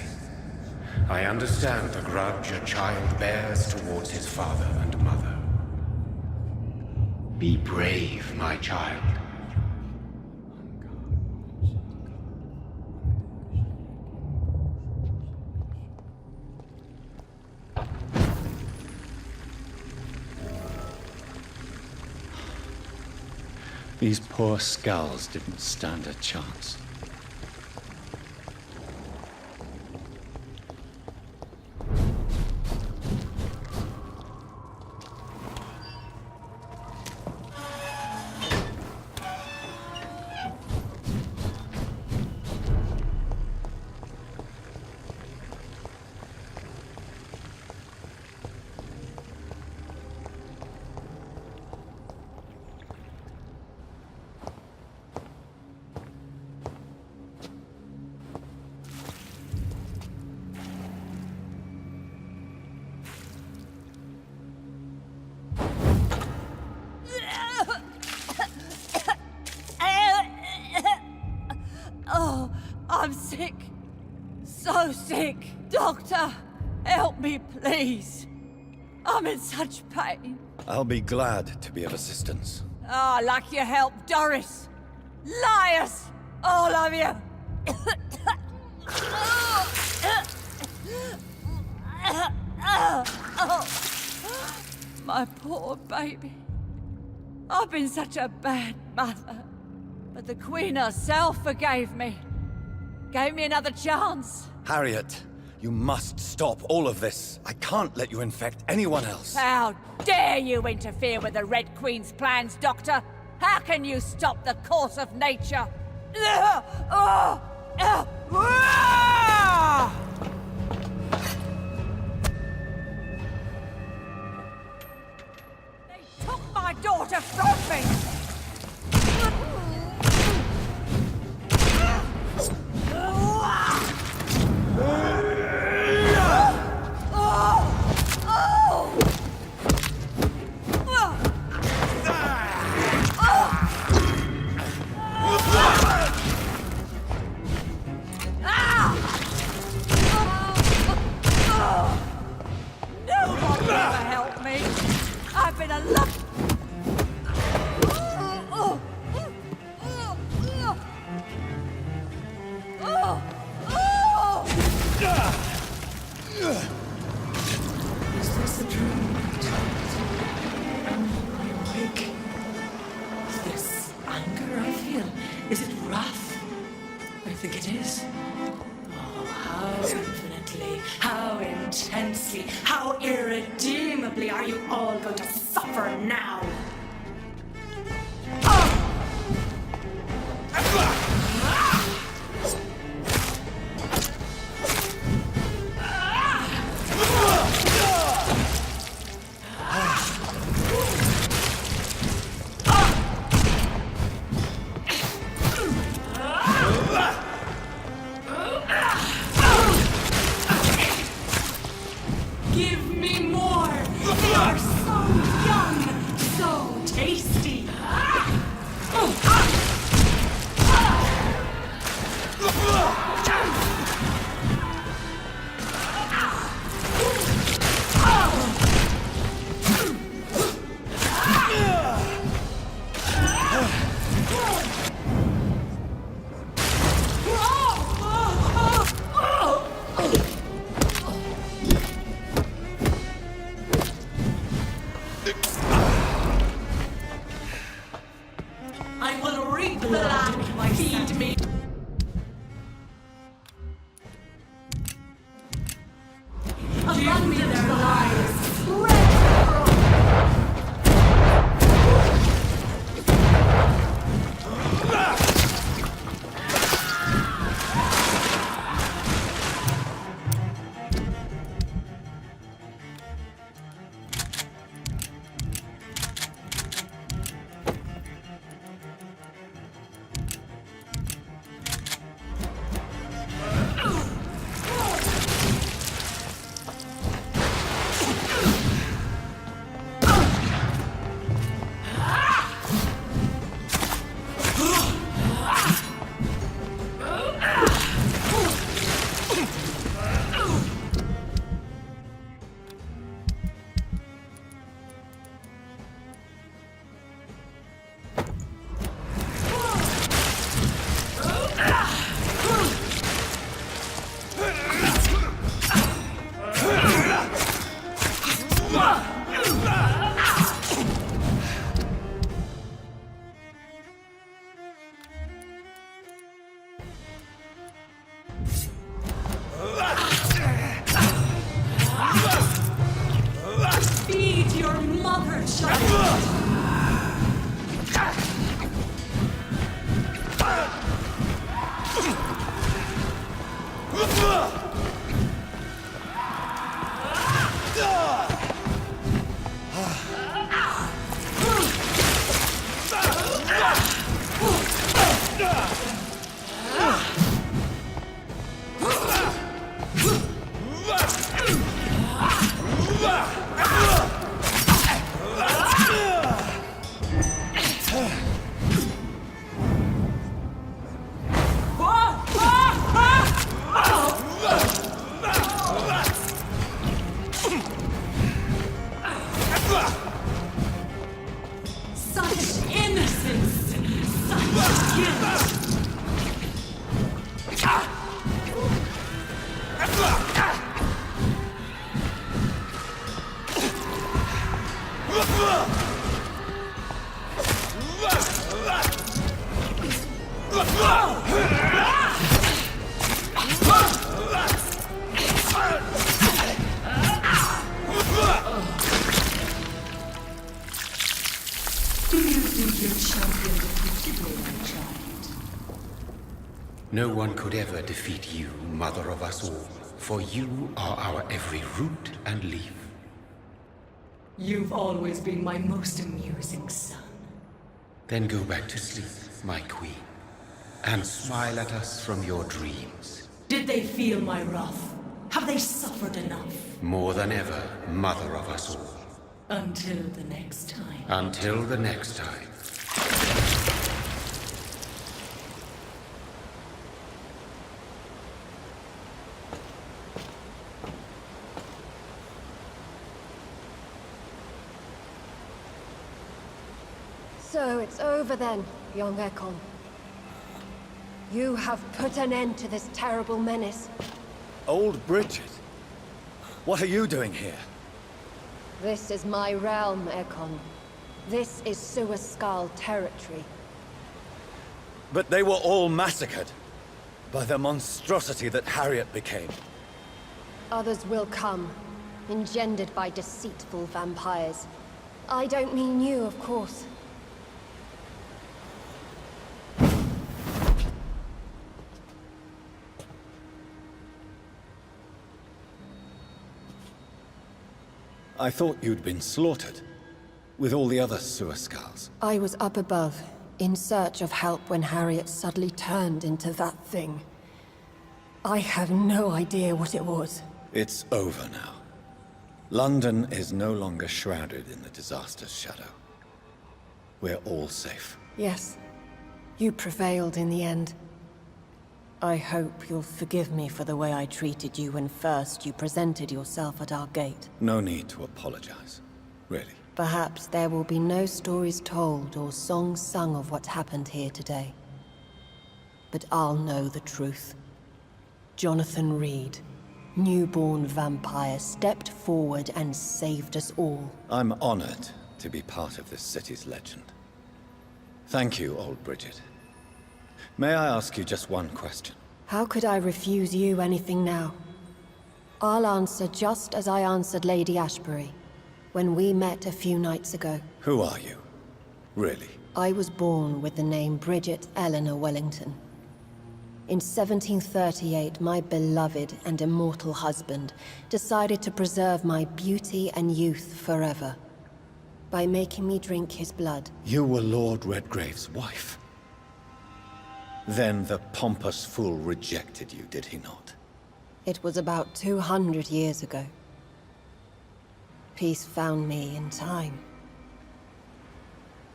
I understand the grudge a child bears towards his father and mother. Be brave, my child. These poor skulls didn't stand a chance. Oh, I'm sick. So sick. Doctor, help me, please. I'm in such pain. I'll be glad to be of assistance. Ah, like your help, Doris. Liars! All of you! My poor baby. I've been such a bad mother. But the Queen herself forgave me. Gave me another chance. Harriet, you must stop all of this. I can't let you infect anyone else. How dare you interfere with the Red Queen's plans, Doctor? How can you stop the course of nature? They took my daughter from me! I've been a love. Is this a dream? Am I awake? This anger I feel, is it wrath? I think it is. Oh, how infinitely, how intensely, how irredeemably are you all going to suffer now? Give me more! They are so young, so tasty! I will reap the land my feed me. Abandon their lives. Such innocence! Such guilt! No one could ever defeat you, mother of us all, for you are our every root and leaf. You've always been my most amusing son. Then go back to sleep, my queen, and smile at us from your dreams. Did they feel my wrath? Have they suffered enough? More than ever, mother of us all. Until the next time. Until the next time. So it's over then, young Ekon. You have put an end to this terrible menace. Old Bridget? What are you doing here? This is my realm, Ekon. This is Suaskal territory. But they were all massacred by the monstrosity that Harriet became. Others will come, engendered by deceitful vampires. I don't mean you, of course. I thought you'd been slaughtered, with all the other Suaskals. I was up above, in search of help when Harriet suddenly turned into that thing. I have no idea what it was. It's over now. London is no longer shrouded in the disaster's shadow. We're all safe. Yes, you prevailed in the end. I hope you'll forgive me for the way I treated you when first you presented yourself at our gate. No need to apologize, really. Perhaps there will be no stories told or songs sung of what happened here today. But I'll know the truth. Jonathan Reed, newborn vampire, stepped forward and saved us all. I'm honored to be part of this city's legend. Thank you, old Bridget. May I ask you just one question? How could I refuse you anything now? I'll answer just as I answered Lady Ashbury when we met a few nights ago. Who are you? Really? I was born with the name Bridget Eleanor Wellington. In 1738, my beloved and immortal husband decided to preserve my beauty and youth forever by making me drink his blood. You were Lord Redgrave's wife. Then the pompous fool rejected you, did he not? It was about 200 years ago. Peace found me in time.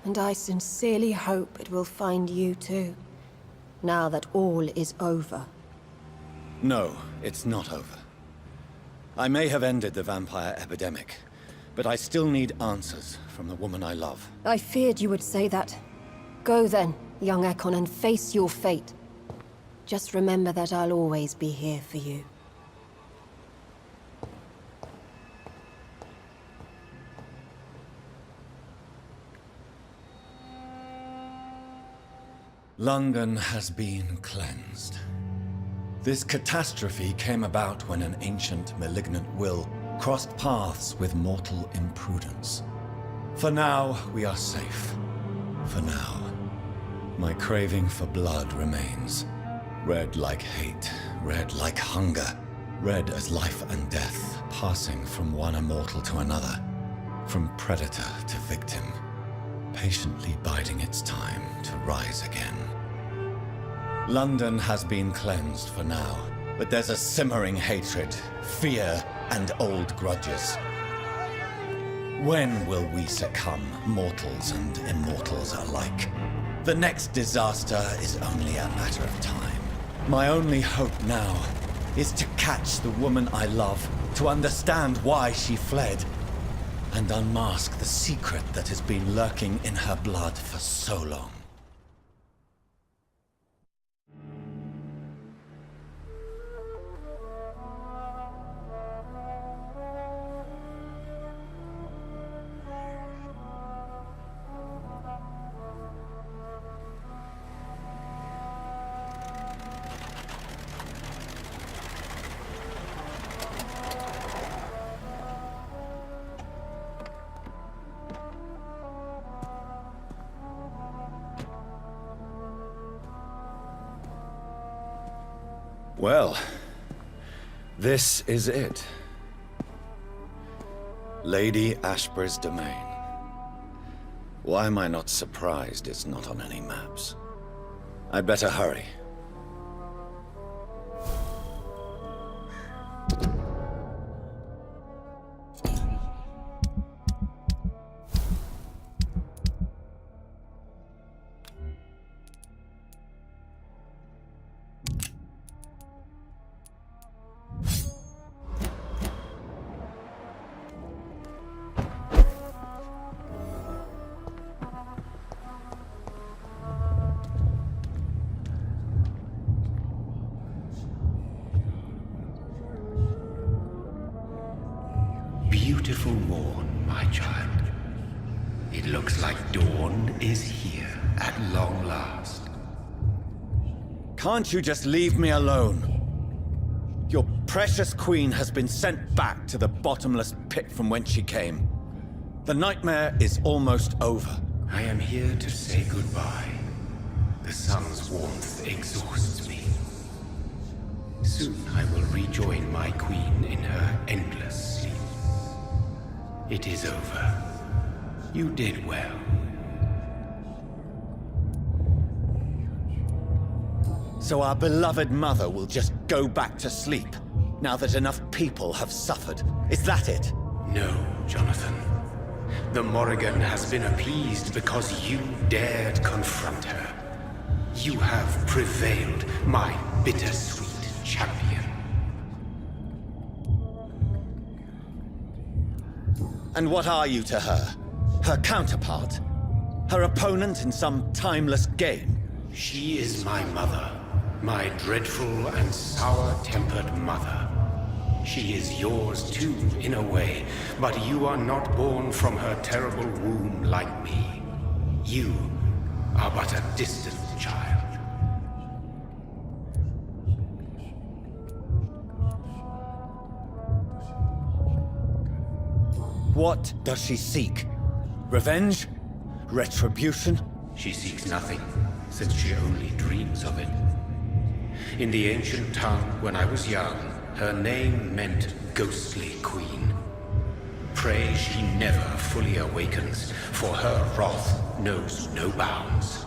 And I sincerely hope it will find you too, now that all is over. No, it's not over. I may have ended the vampire epidemic, but I still need answers from the woman I love. I feared you would say that. Go then, young Ekon, and face your fate. Just remember that I'll always be here for you. London has been cleansed. This catastrophe came about when an ancient, malignant will crossed paths with mortal imprudence. For now, we are safe. For now. My craving for blood remains. Red like hate, red like hunger, red as life and death, passing from one immortal to another, from predator to victim, patiently biding its time to rise again. London has been cleansed for now, but there's a simmering hatred, fear, and old grudges. When will we succumb, mortals and immortals alike? The next disaster is only a matter of time. My only hope now is to catch the woman I love, to understand why she fled, and unmask the secret that has been lurking in her blood for so long. Well, this is it. Lady Ashbury's domain. Why am I not surprised it's not on any maps? I'd better hurry. Beautiful morn, my child. It looks like dawn is here at long last. Can't you just leave me alone? Your precious queen has been sent back to the bottomless pit from whence she came. The nightmare is almost over. I am here to say goodbye. The sun's warmth exhausts me. Soon I will rejoin my queen in her endless sleep. It is over. You did well. So our beloved mother will just go back to sleep, now that enough people have suffered. Is that it? No, Jonathan. The Morrigan has been appeased because you dared confront her. You have prevailed, my bittersweet champion. And what are you to her? Her counterpart? Her opponent in some timeless game? She is my mother. My dreadful and sour-tempered mother. She is yours too, in a way, but you are not born from her terrible womb like me. You are but a distant child. What does she seek? Revenge? Retribution? She seeks nothing, since she only dreams of it. In the ancient tongue, when I was young, her name meant Ghostly Queen. Pray she never fully awakens, for her wrath knows no bounds.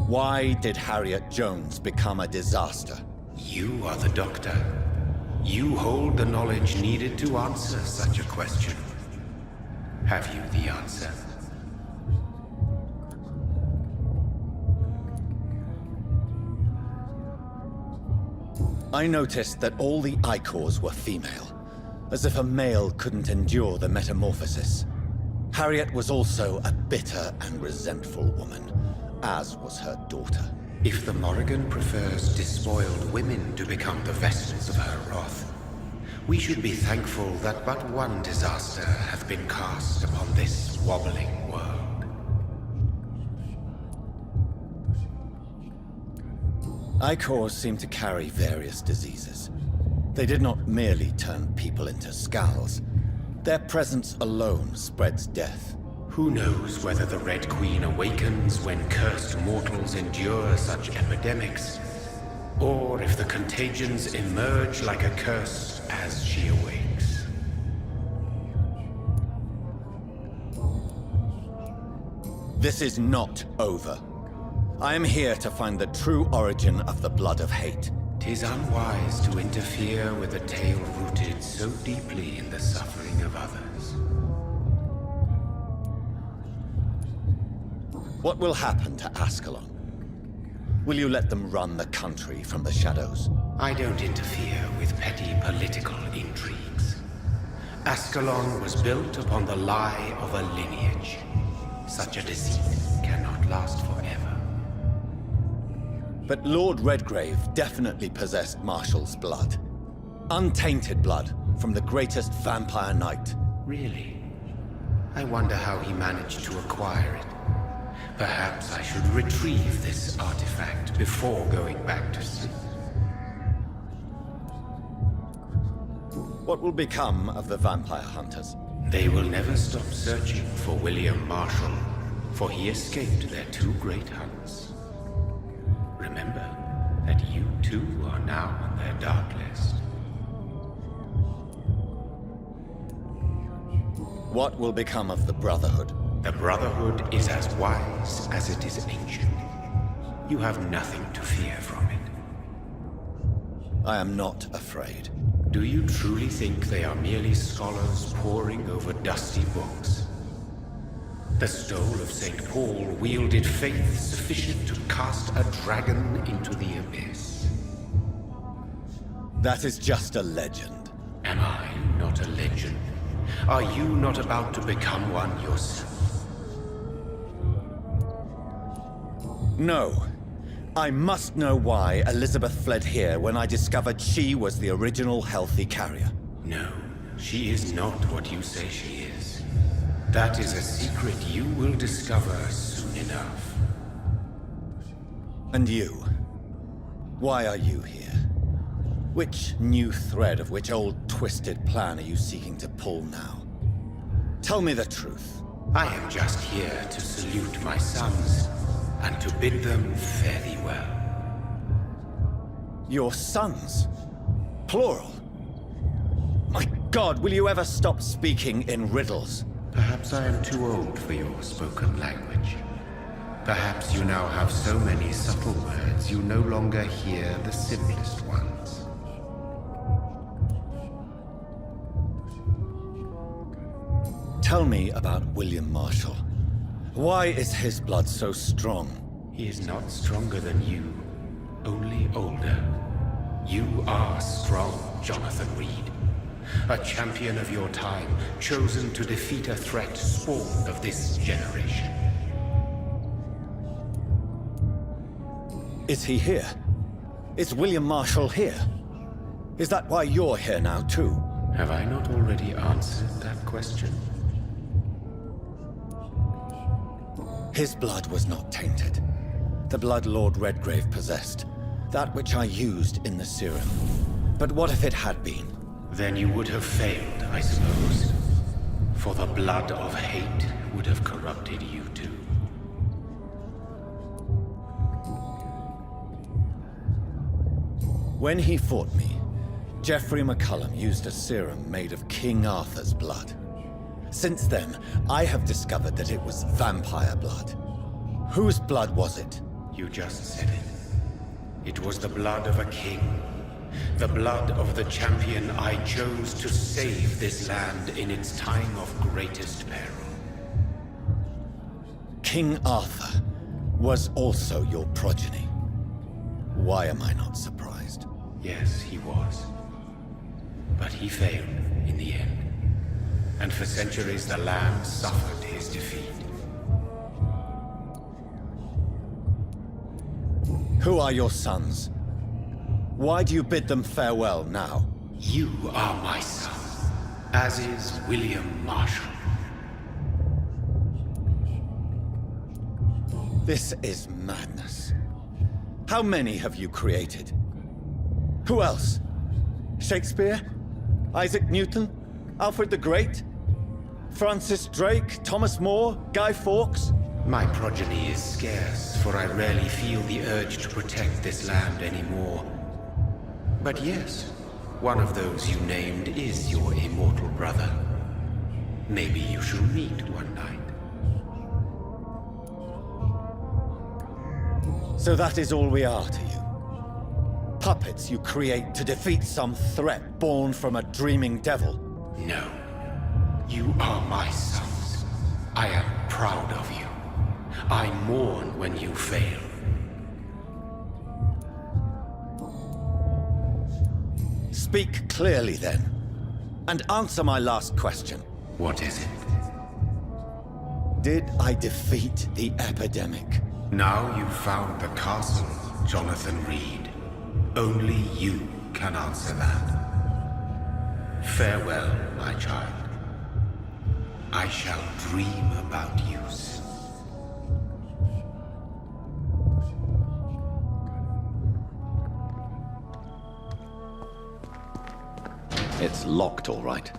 Why did Harriet Jones become a disaster? You are the doctor. You hold the knowledge needed to answer such a question. Have you the answer? I noticed that all the Icors were female, as if a male couldn't endure the metamorphosis. Harriet was also a bitter and resentful woman, as was her daughter. If the Morrigan prefers despoiled women to become the vessels of her wrath, we should be thankful that but one disaster hath been cast upon this wobbling world. Icors seem to carry various diseases. They did not merely turn people into skulls. Their presence alone spreads death. Who knows whether the Red Queen awakens when cursed mortals endure such epidemics, or if the contagions emerge like a curse as she awakes. This is not over. I am here to find the true origin of the blood of hate. 'Tis unwise to interfere with a tale rooted so deeply in the suffering of others. What will happen to Ascalon? Will you let them run the country from the shadows? I don't interfere with petty political intrigues. Ascalon was built upon the lie of a lineage. Such a deceit cannot last forever. But Lord Redgrave definitely possessed Marshall's blood. Untainted blood from the greatest vampire knight. Really? I wonder how he managed to acquire it. Perhaps I should retrieve this artifact before going back to sleep. What will become of the vampire hunters? They will never stop searching for William Marshall, for he escaped their two great hunts. Remember that you too are now on their dark list. What will become of the Brotherhood? The Brotherhood is as wise as it is ancient. You have nothing to fear from it. I am not afraid. Do you truly think they are merely scholars poring over dusty books? The stole of St. Paul wielded faith sufficient to cast a dragon into the abyss. That is just a legend. Am I not a legend? Are you not about to become one yourself? No. I must know why Elizabeth fled here when I discovered she was the original healthy carrier. No, she is not what you say she is. That is a secret you will discover soon enough. And you? Why are you here? Which new thread of which old twisted plan are you seeking to pull now? Tell me the truth. I am just here to salute my sons, and to bid them fare thee well. Your sons? Plural? My God, will you ever stop speaking in riddles? Perhaps I am too old for your spoken language. Perhaps you now have so many subtle words you no longer hear the simplest ones. Tell me about William Marshall. Why is his blood so strong? He is not stronger than you, only older. You are strong, Jonathan Reed. A champion of your time, chosen to defeat a threat spawned of this generation. Is he here? Is William Marshall here? Is that why you're here now, too? Have I not already answered that question? His blood was not tainted. The blood Lord Redgrave possessed. That which I used in the serum. But what if it had been? Then you would have failed, I suppose. For the blood of hate would have corrupted you too. When he fought me, Geoffrey McCullum used a serum made of King Arthur's blood. Since then, I have discovered that it was vampire blood. Whose blood was it? You just said it. It was the blood of a king. The blood of the champion I chose to save this land in its time of greatest peril. King Arthur was also your progeny. Why am I not surprised? Yes, he was. But he failed in the end. And for centuries the land suffered his defeat. Who are your sons? Why do you bid them farewell now? You are my son, as is William Marshall. This is madness. How many have you created? Who else? Shakespeare? Isaac Newton? Alfred the Great? Francis Drake, Thomas More, Guy Fawkes? My progeny is scarce, for I rarely feel the urge to protect this land anymore. But yes, one of those you named is your immortal brother. Maybe you shall meet one night. So that is all we are to you? Puppets you create to defeat some threat born from a dreaming devil? No. You are my sons. I am proud of you. I mourn when you fail. Speak clearly then, and answer my last question. What is it? Did I defeat the epidemic? Now you've found the castle, Jonathan Reed. Only you can answer that. Farewell, my child. I shall dream about you soon. It's locked, all right.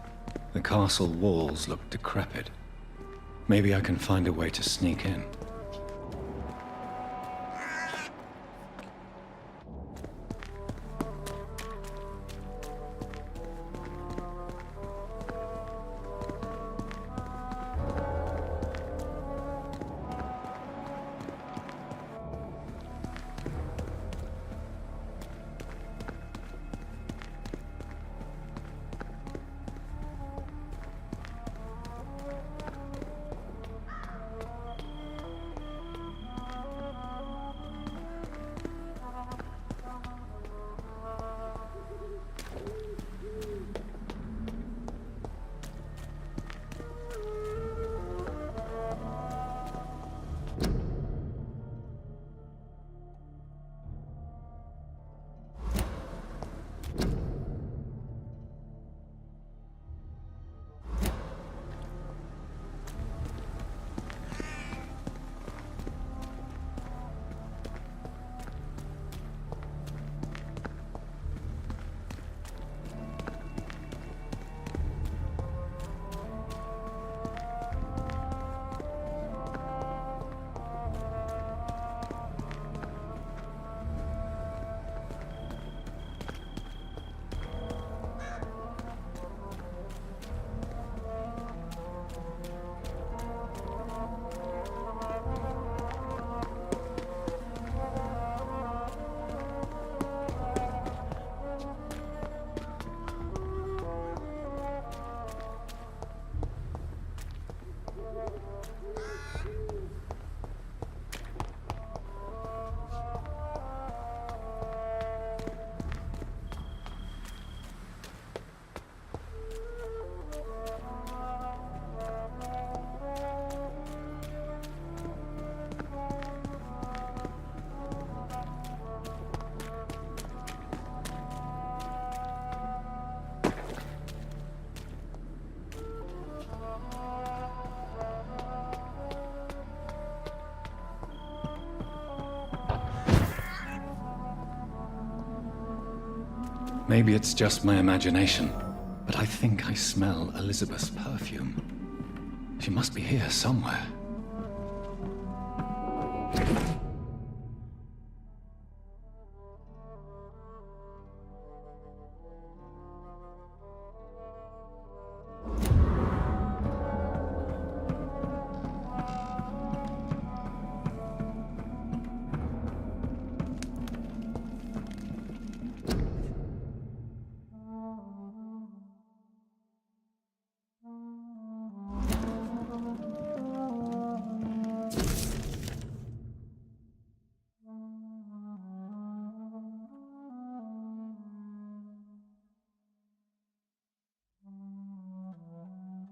The castle walls look decrepit. Maybe I can find a way to sneak in. Maybe it's just my imagination, but I think I smell Elizabeth's perfume. She must be here somewhere.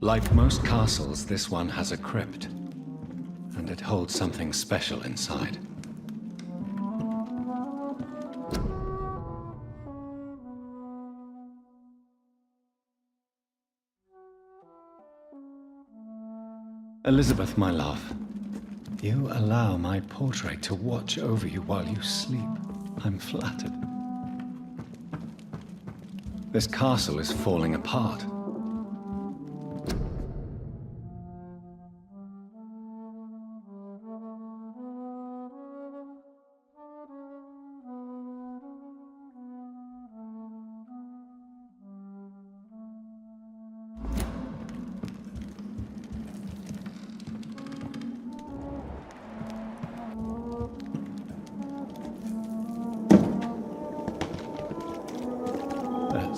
Like most castles, this one has a crypt, and it holds something special inside. Elizabeth, my love, you allow my portrait to watch over you while you sleep. I'm flattered. This castle is falling apart.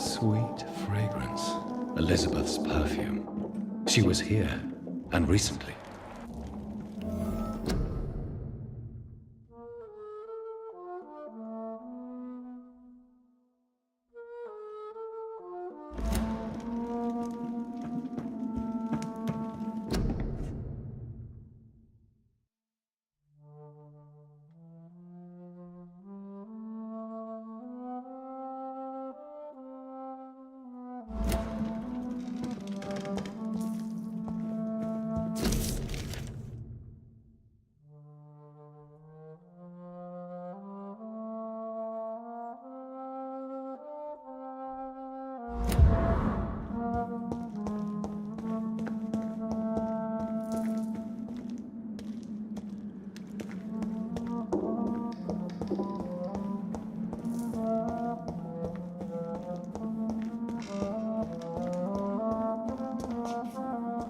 Sweet fragrance. Elizabeth's perfume. She was here, and recently.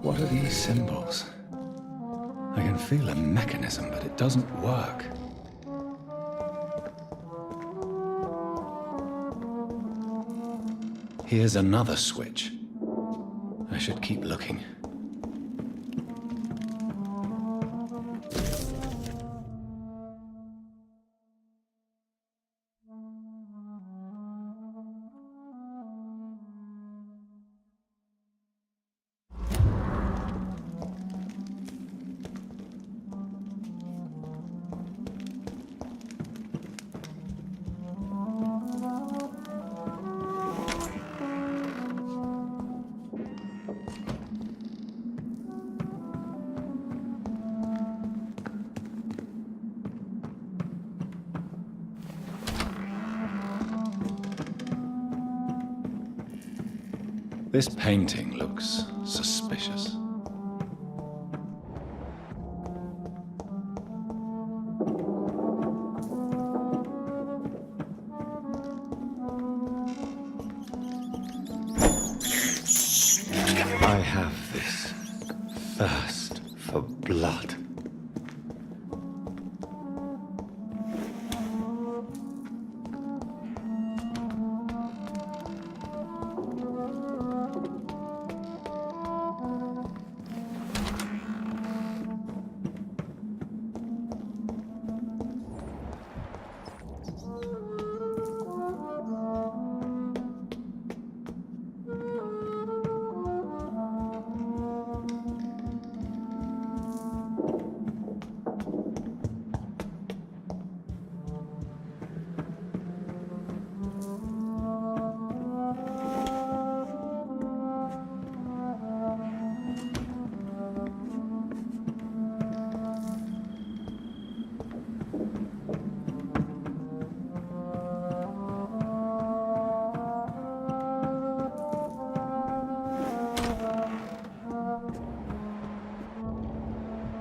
What are these symbols? I can feel a mechanism, but it doesn't work. Here's another switch. I should keep looking. This painting looks suspicious. I have this thirst for blood.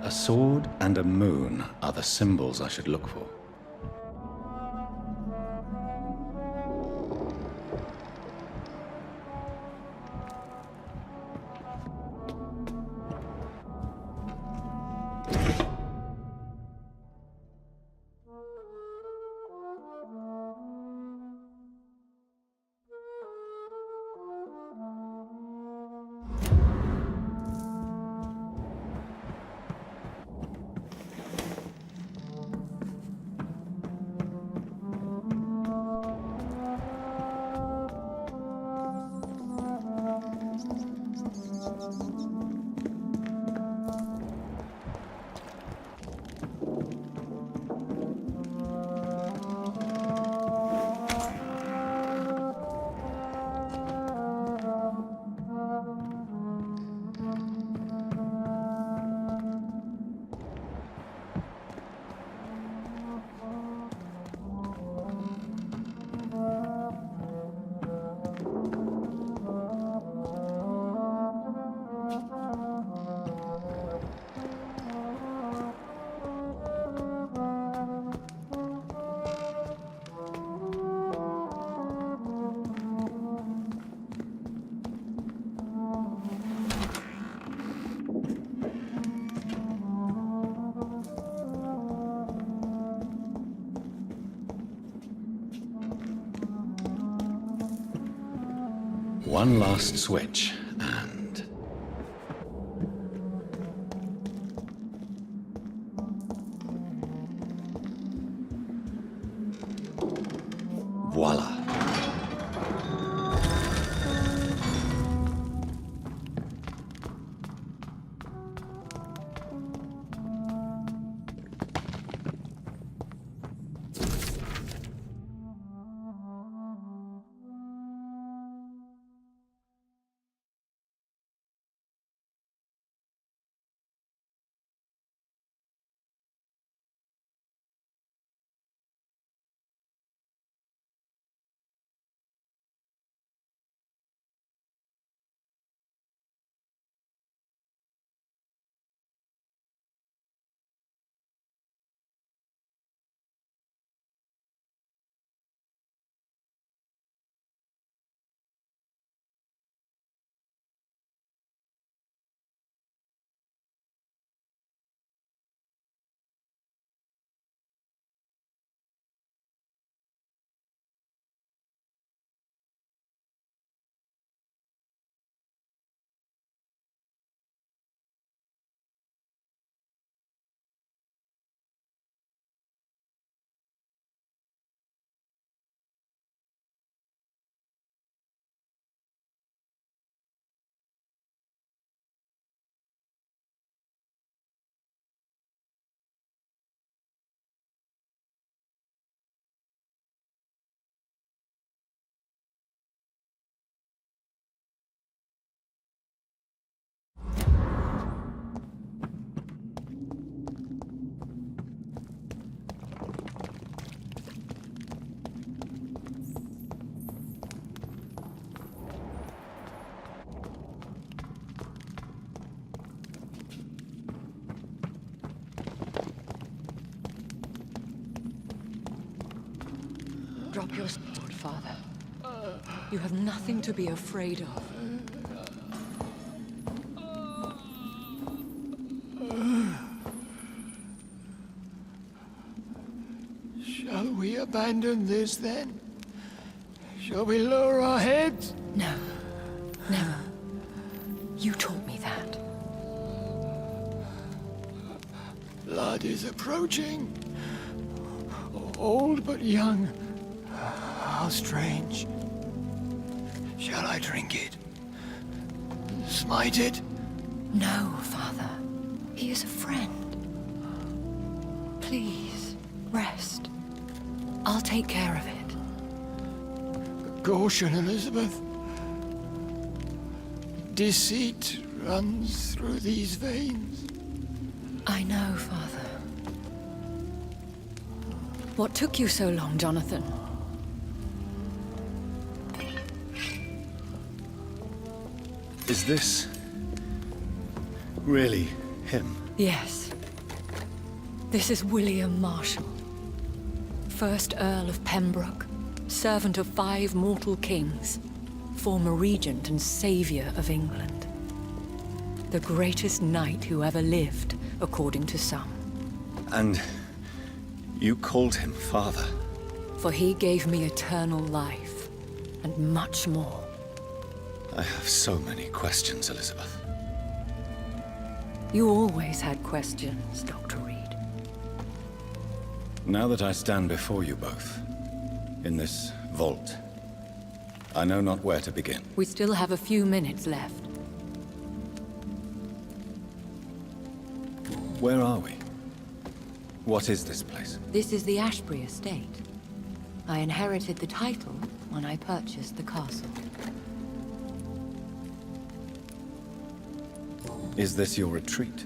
A sword and a moon are the symbols I should look for. One last switch, and... voila. Drop your sword, Father. You have nothing to be afraid of. Shall we abandon this then? Shall we lower our heads? No. Never. You taught me that. Blood is approaching. Old but young. How strange. Shall I drink it? Smite it? No, Father. He is a friend. Please, rest. I'll take care of it. Caution, Elizabeth. Deceit runs through these veins. I know, Father. What took you so long, Jonathan? Is this... really him? Yes. This is William Marshall. 1st Earl of Pembroke, servant of 5 mortal kings, former regent and savior of England. The greatest knight who ever lived, according to some. And you called him father? For he gave me eternal life, and much more. I have so many questions, Elizabeth. You always had questions, Dr. Reed. Now that I stand before you both, in this vault, I know not where to begin. We still have a few minutes left. Where are we? What is this place? This is the Ashbury estate. I inherited the title when I purchased the castle. Is this your retreat?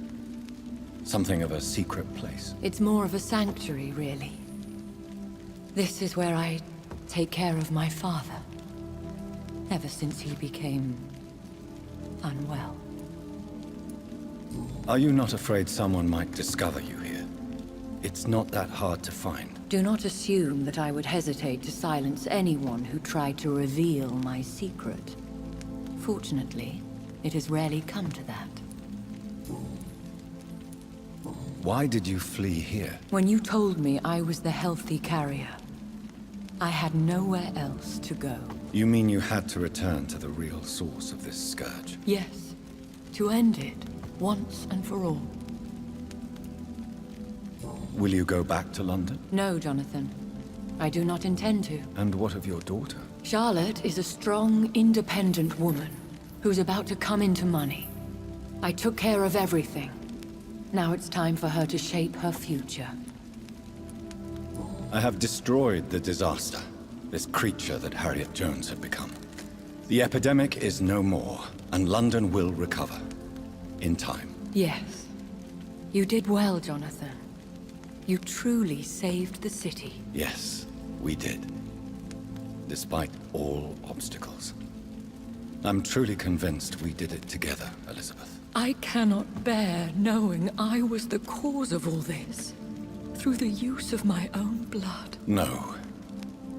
Something of a secret place? It's more of a sanctuary, really. This is where I take care of my father. Ever since he became unwell. Are you not afraid someone might discover you here? It's not that hard to find. Do not assume that I would hesitate to silence anyone who tried to reveal my secret. Fortunately, it has rarely come to that. Why did you flee here? When you told me I was the healthy carrier, I had nowhere else to go. You mean you had to return to the real source of this scourge? Yes, to end it, once and for all. Will you go back to London? No, Jonathan. I do not intend to. And what of your daughter? Charlotte is a strong, independent woman who's about to come into money. I took care of everything. Now it's time for her to shape her future. I have destroyed the disaster, this creature that Harriet Jones had become. The epidemic is no more, and London will recover. In time. Yes. You did well, Jonathan. You truly saved the city. Yes, we did. Despite all obstacles. I'm truly convinced we did it together, Elizabeth. I cannot bear knowing I was the cause of all this. Through the use of my own blood. No.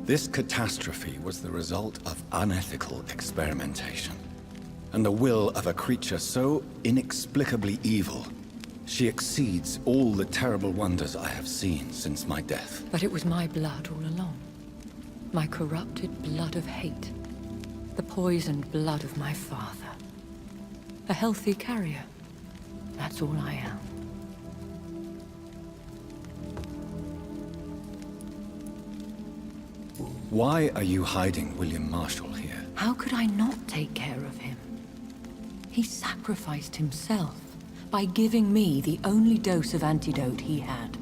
This catastrophe was the result of unethical experimentation. And the will of a creature so inexplicably evil. She exceeds all the terrible wonders I have seen since my death. But it was my blood all along. My corrupted blood of hate. The poisoned blood of my father. A healthy carrier. That's all I am. Why are you hiding William Marshall here? How could I not take care of him? He sacrificed himself by giving me the only dose of antidote he had.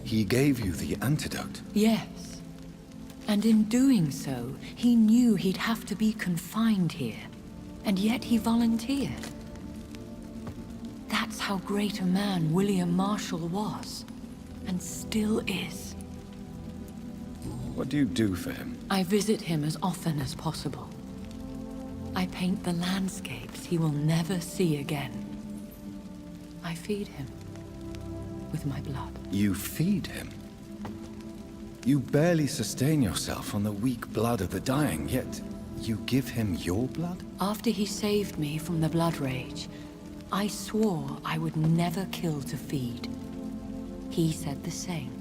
He gave you the antidote? Yes. And in doing so, he knew he'd have to be confined here. And yet he volunteered. That's how great a man William Marshall was. And still is. What do you do for him? I visit him as often as possible. I paint the landscapes he will never see again. I feed him with my blood. You feed him? You barely sustain yourself on the weak blood of the dying, yet you give him your blood? After he saved me from the blood rage, I swore I would never kill to feed. He said the same.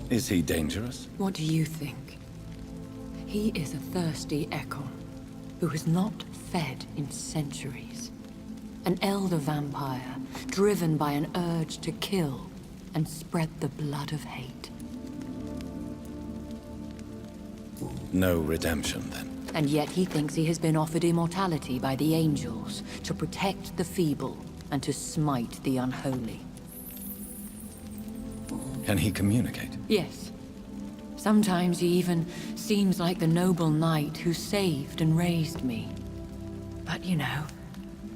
Is he dangerous? What do you think? He is a thirsty Ekon, who has not fed in centuries. An elder vampire, driven by an urge to kill and spread the blood of hate. No redemption, then. And yet he thinks he has been offered immortality by the angels to protect the feeble and to smite the unholy. Can he communicate? Yes. Sometimes he even seems like the noble knight who saved and raised me. But you know,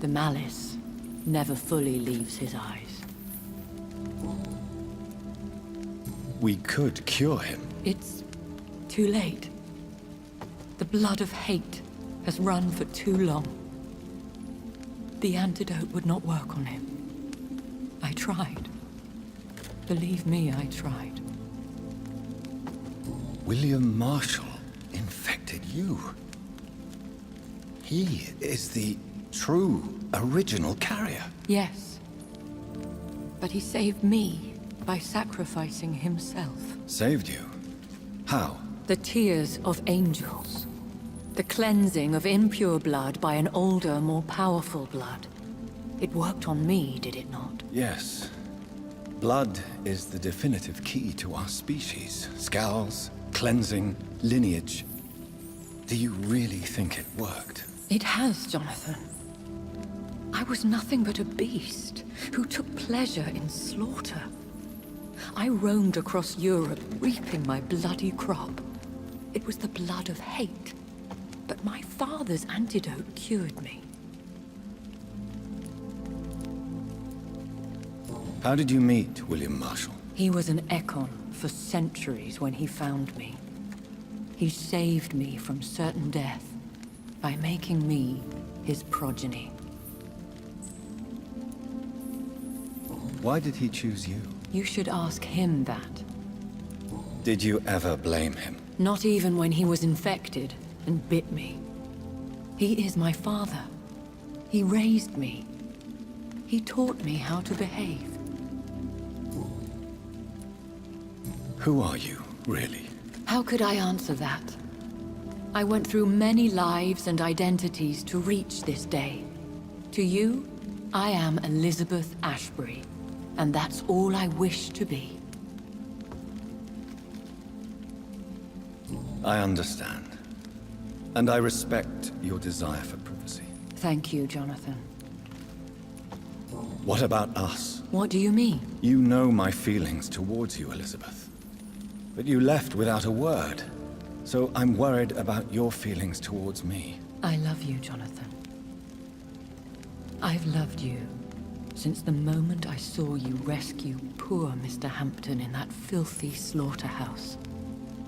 the malice never fully leaves his eyes. We could cure him. It's too late. The blood of hate has run for too long. The antidote would not work on him. I tried. Believe me, I tried. William Marshall infected you. He is the true, original carrier. Yes. But he saved me by sacrificing himself. Saved you? How? The tears of angels. The cleansing of impure blood by an older, more powerful blood. It worked on me, did it not? Yes. Blood is the definitive key to our species. Scowls, cleansing, lineage. Do you really think it worked? It has, Jonathan. I was nothing but a beast who took pleasure in slaughter. I roamed across Europe, reaping my bloody crop. It was the blood of hate. But my father's antidote cured me. How did you meet William Marshall? He was an Ekon for centuries when he found me. He saved me from certain death by making me his progeny. Why did he choose you? You should ask him that. Did you ever blame him? Not even when he was infected and bit me. He is my father. He raised me. He taught me how to behave. Who are you, really? How could I answer that? I went through many lives and identities to reach this day. To you, I am Elizabeth Ashbury, and that's all I wish to be. I understand. And I respect your desire for privacy. Thank you, Jonathan. What about us? What do you mean? You know my feelings towards you, Elizabeth. But you left without a word. So I'm worried about your feelings towards me. I love you, Jonathan. I've loved you since the moment I saw you rescue poor Mr. Hampton in that filthy slaughterhouse.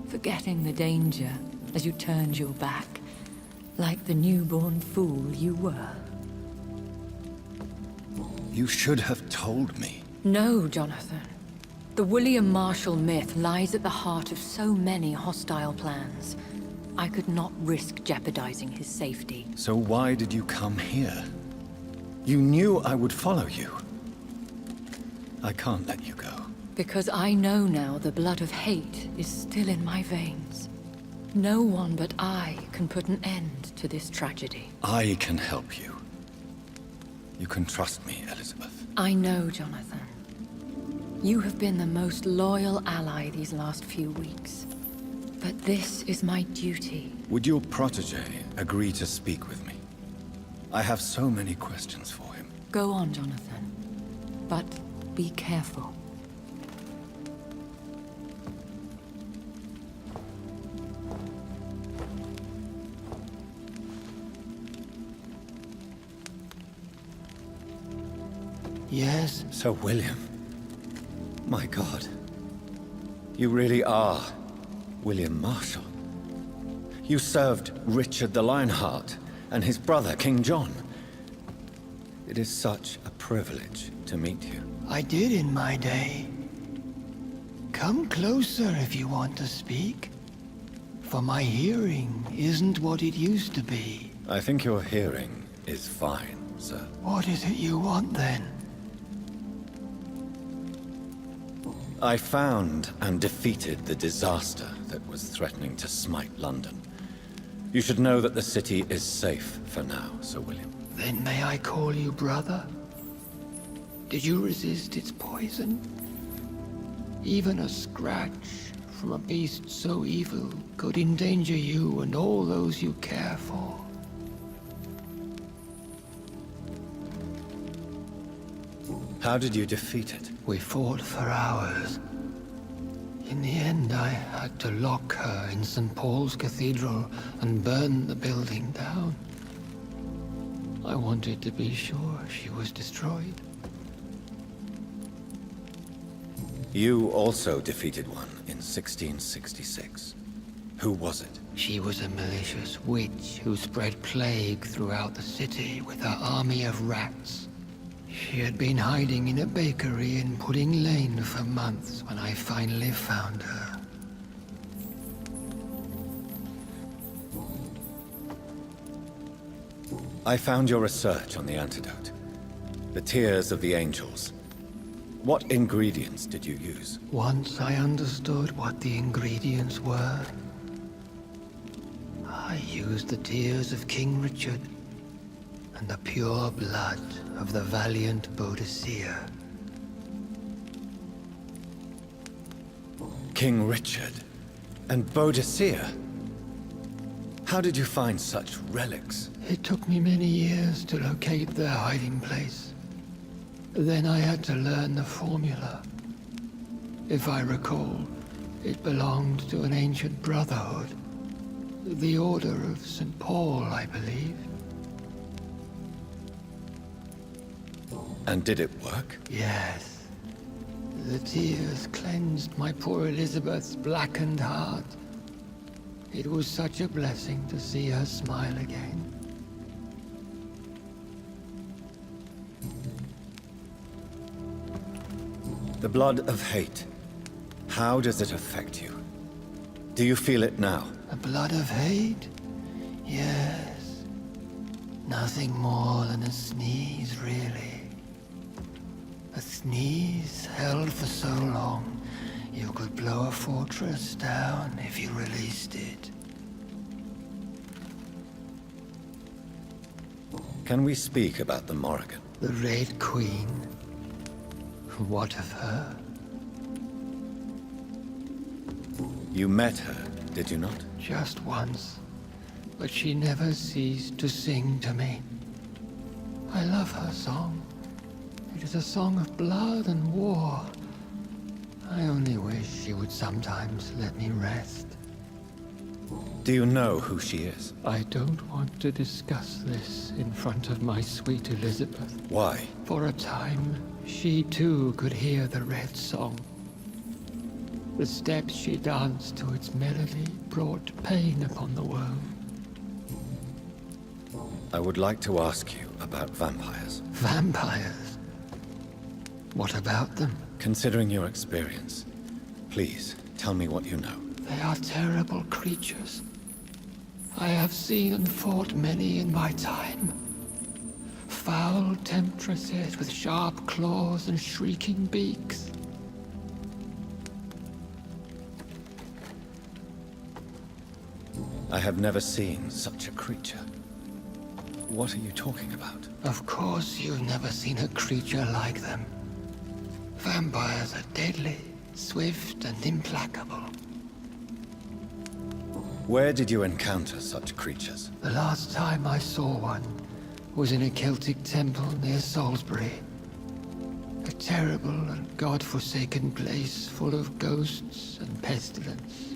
Forgetting the danger as you turned your back, like the newborn fool you were. You should have told me. No, Jonathan. The William Marshall myth lies at the heart of so many hostile plans. I could not risk jeopardizing his safety. So why did you come here? You knew I would follow you. I can't let you go. Because I know now the blood of hate is still in my veins. No one but I can put an end to this tragedy. I can help you. You can trust me, Elizabeth. I know, Jonathan. You have been the most loyal ally these last few weeks. But this is my duty. Would your protege agree to speak with me? I have so many questions for him. Go on, Jonathan. But be careful. Yes? Sir William. My God. You really are William Marshall. You served Richard the Lionheart and his brother, King John. It is such a privilege to meet you. I did in my day. Come closer if you want to speak. For my hearing isn't what it used to be. I think your hearing is fine, sir. What is it you want then? I found and defeated the disaster that was threatening to smite London. You should know that the city is safe for now, Sir William. Then may I call you brother? Did you resist its poison? Even a scratch from a beast so evil could endanger you and all those you care for. How did you defeat it? We fought for hours. In the end, I had to lock her in St. Paul's Cathedral and burn the building down. I wanted to be sure she was destroyed. You also defeated one in 1666. Who was it? She was a malicious witch who spread plague throughout the city with her army of rats. She had been hiding in a bakery in Pudding Lane for months when I finally found her. I found your research on the antidote. The Tears of the Angels. What ingredients did you use? Once I understood what the ingredients were, I used the tears of King Richard and the pure blood of the valiant Boadicea. King Richard and Boadicea? How did you find such relics? It took me many years to locate their hiding place. Then I had to learn the formula. If I recall, it belonged to an ancient brotherhood. The Order of St. Paul, I believe. And did it work? Yes. The tears cleansed my poor Elizabeth's blackened heart. It was such a blessing to see her smile again. The blood of hate. How does it affect you? Do you feel it now? The blood of hate? Yes. Nothing more than a sneeze, really. A sneeze held for so long, you could blow a fortress down if you released it. Can we speak about the Morrigan? The Red Queen? What of her? You met her, did you not? Just once. But she never ceased to sing to me. I love her song. It is a song of blood and war. I only wish she would sometimes let me rest. Do you know who she is? I don't want to discuss this in front of my sweet Elizabeth. Why? For a time, she too could hear the Red Song. The steps she danced to its melody brought pain upon the world. I would like to ask you about vampires. Vampires? What about them? Considering your experience, please tell me what you know. They are terrible creatures. I have seen and fought many in my time. Foul temptresses with sharp claws and shrieking beaks. I have never seen such a creature. What are you talking about? Of course you've never seen a creature like them. Vampires are deadly, swift and implacable. Where did you encounter such creatures? The last time I saw one was in a Celtic temple near Salisbury. A terrible and god-forsaken place full of ghosts and pestilence.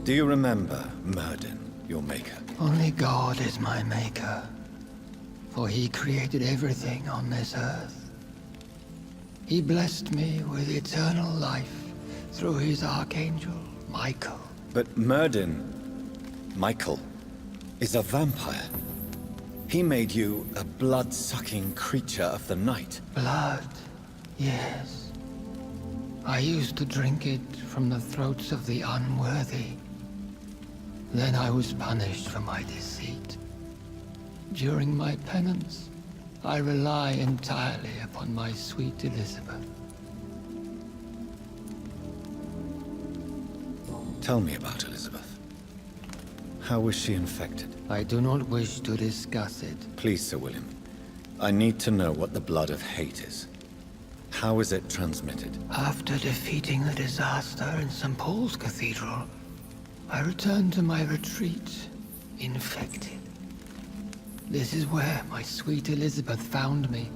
Do you remember Myrddin, your maker? Only God is my maker, for he created everything on this earth. He blessed me with eternal life through his archangel, Michael. But Myrddin, Michael, is a vampire. He made you a blood-sucking creature of the night. Blood, yes. I used to drink it from the throats of the unworthy. Then I was punished for my deceit. During my penance, I rely entirely upon my sweet Elizabeth. Tell me about Elizabeth. How was she infected? I do not wish to discuss it. Please, Sir William. I need to know what the blood of hate is. How is it transmitted? After defeating the disaster in St. Paul's Cathedral, I returned to my retreat, infected. This is where my sweet Elizabeth found me,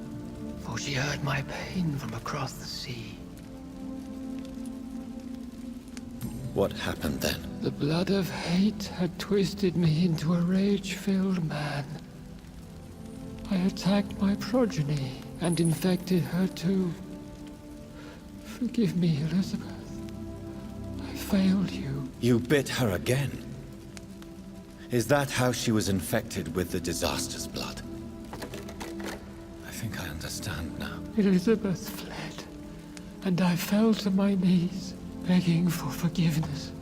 for she heard my pain from across the sea. What happened then? The blood of hate had twisted me into a rage-filled man. I attacked my progeny and infected her too. Forgive me, Elizabeth. I failed you. You bit her again? Is that how she was infected with the disaster's blood? I think I understand now. Elizabeth fled, and I fell to my knees, begging for forgiveness.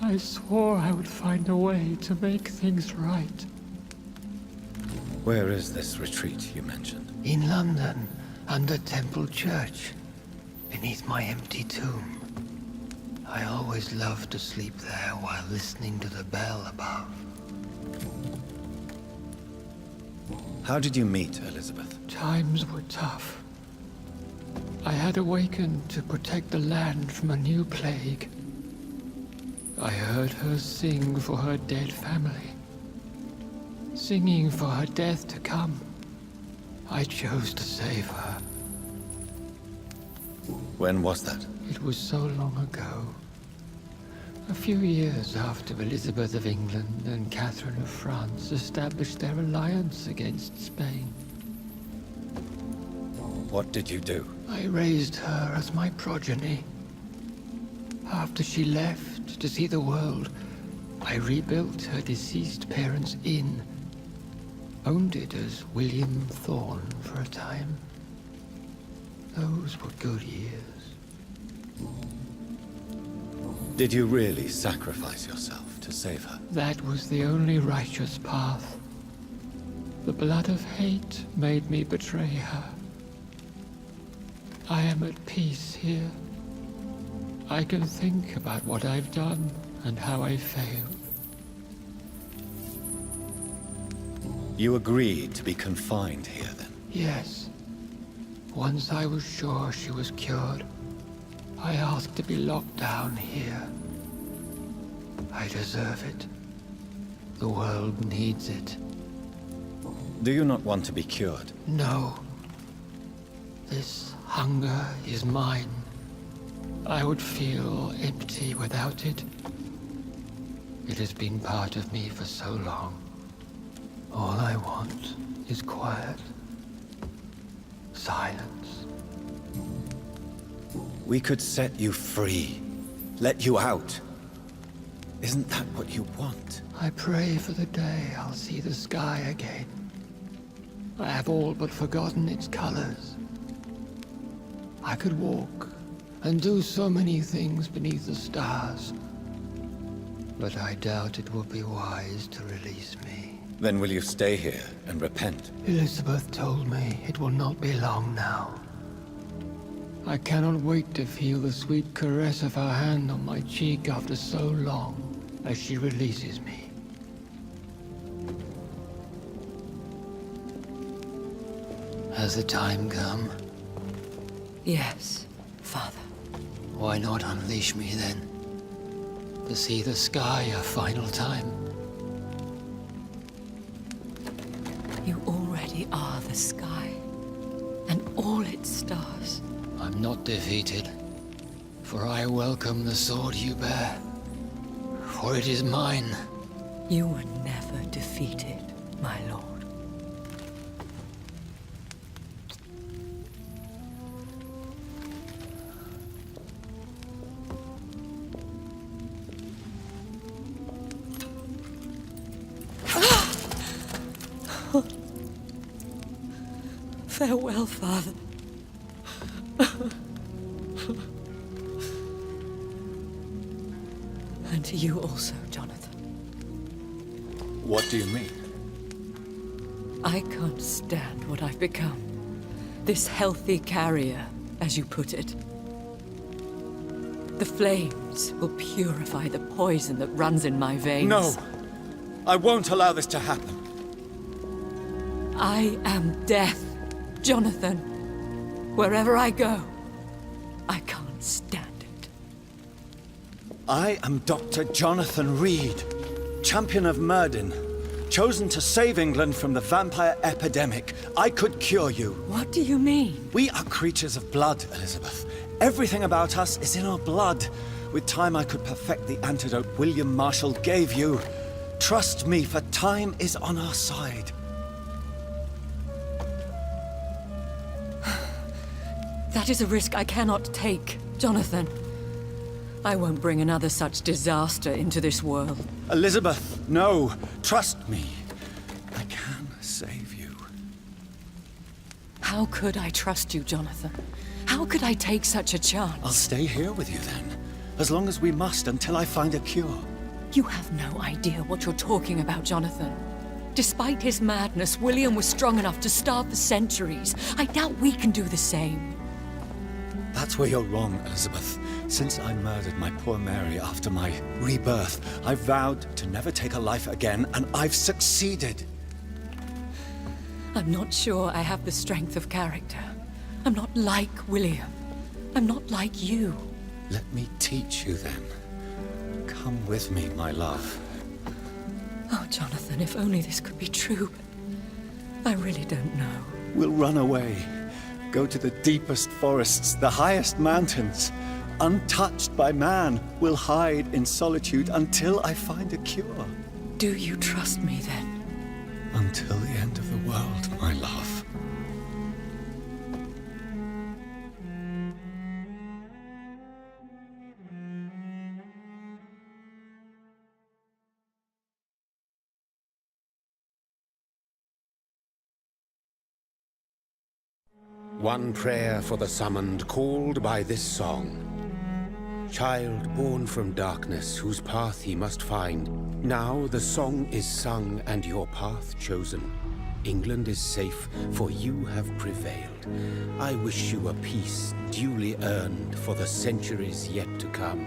I swore I would find a way to make things right. Where is this retreat you mentioned? In London, under Temple Church, beneath my empty tomb. I always loved to sleep there while listening to the bell above. How did you meet Elizabeth? Times were tough. I had awakened to protect the land from a new plague. I heard her sing for her dead family. Singing for her death to come. I chose to save her. When was that? It was so long ago. A few years after Elizabeth of England and Catherine of France established their alliance against Spain. What did you do? I raised her as my progeny. After she left to see the world, I rebuilt her deceased parents' inn. Owned it as William Thorne for a time. Those were good years. Did you really sacrifice yourself to save her? That was the only righteous path. The blood of hate made me betray her. I am at peace here. I can think about what I've done and how I failed. You agreed to be confined here, then? Yes. Once I was sure she was cured, I asked to be locked down here. I deserve it. The world needs it. Do you not want to be cured? No. This hunger is mine. I would feel empty without it. It has been part of me for so long. All I want is quiet. Silence. We could set you free. Let you out. Isn't that what you want? I pray for the day I'll see the sky again. I have all but forgotten its colors. I could walk and do so many things beneath the stars. But I doubt it will be wise to release me. Then will you stay here and repent? Elizabeth told me it will not be long now. I cannot wait to feel the sweet caress of her hand on my cheek after so long, as she releases me. Has the time come? Yes, Father. Why not unleash me then? To see the sky a final time? You already are the sky, and all its stars. I'm not defeated, for I welcome the sword you bear, for it is mine. You were never defeated, my lord. Farewell, Father. And to you also, Jonathan. What do you mean? I can't stand what I've become. This healthy carrier, as you put it. The flames will purify the poison that runs in my veins. No! I won't allow this to happen. I am death, Jonathan. Wherever I go, I can't stand it. I am Dr. Jonathan Reed, champion of Myrddin, chosen to save England from the vampire epidemic. I could cure you. What do you mean? We are creatures of blood, Elizabeth. Everything about us is in our blood. With time, I could perfect the antidote William Marshall gave you. Trust me, for time is on our side. That is a risk I cannot take, Jonathan. I won't bring another such disaster into this world. Elizabeth, no. Trust me. I can save you. How could I trust you, Jonathan? How could I take such a chance? I'll stay here with you then. As long as we must, until I find a cure. You have no idea what you're talking about, Jonathan. Despite his madness, William was strong enough to starve for centuries. I doubt we can do the same. That's where you're wrong, Elizabeth. Since I murdered my poor Mary after my rebirth, I vowed to never take a life again, and I've succeeded. I'm not sure I have the strength of character. I'm not like William. I'm not like you. Let me teach you then. Come with me, my love. Oh, Jonathan, if only this could be true. I really don't know. We'll run away. Go to the deepest forests, the highest mountains. Untouched by man, we'll hide in solitude until I find a cure. Do you trust me then? Until the end of the world, my love. One prayer for the summoned, called by this song. Child born from darkness, whose path he must find. Now the song is sung and your path chosen. England is safe, for you have prevailed. I wish you a peace duly earned for the centuries yet to come.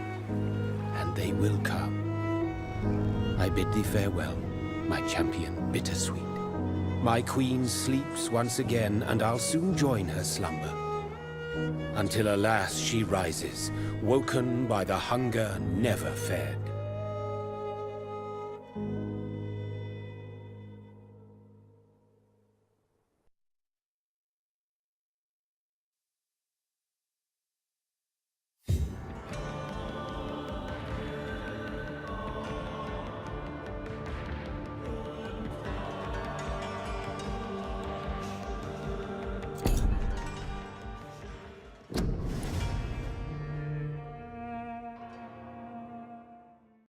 And they will come. I bid thee farewell, my champion bittersweet. My queen sleeps once again, and I'll soon join her slumber. Until alas she rises, woken by the hunger never fed.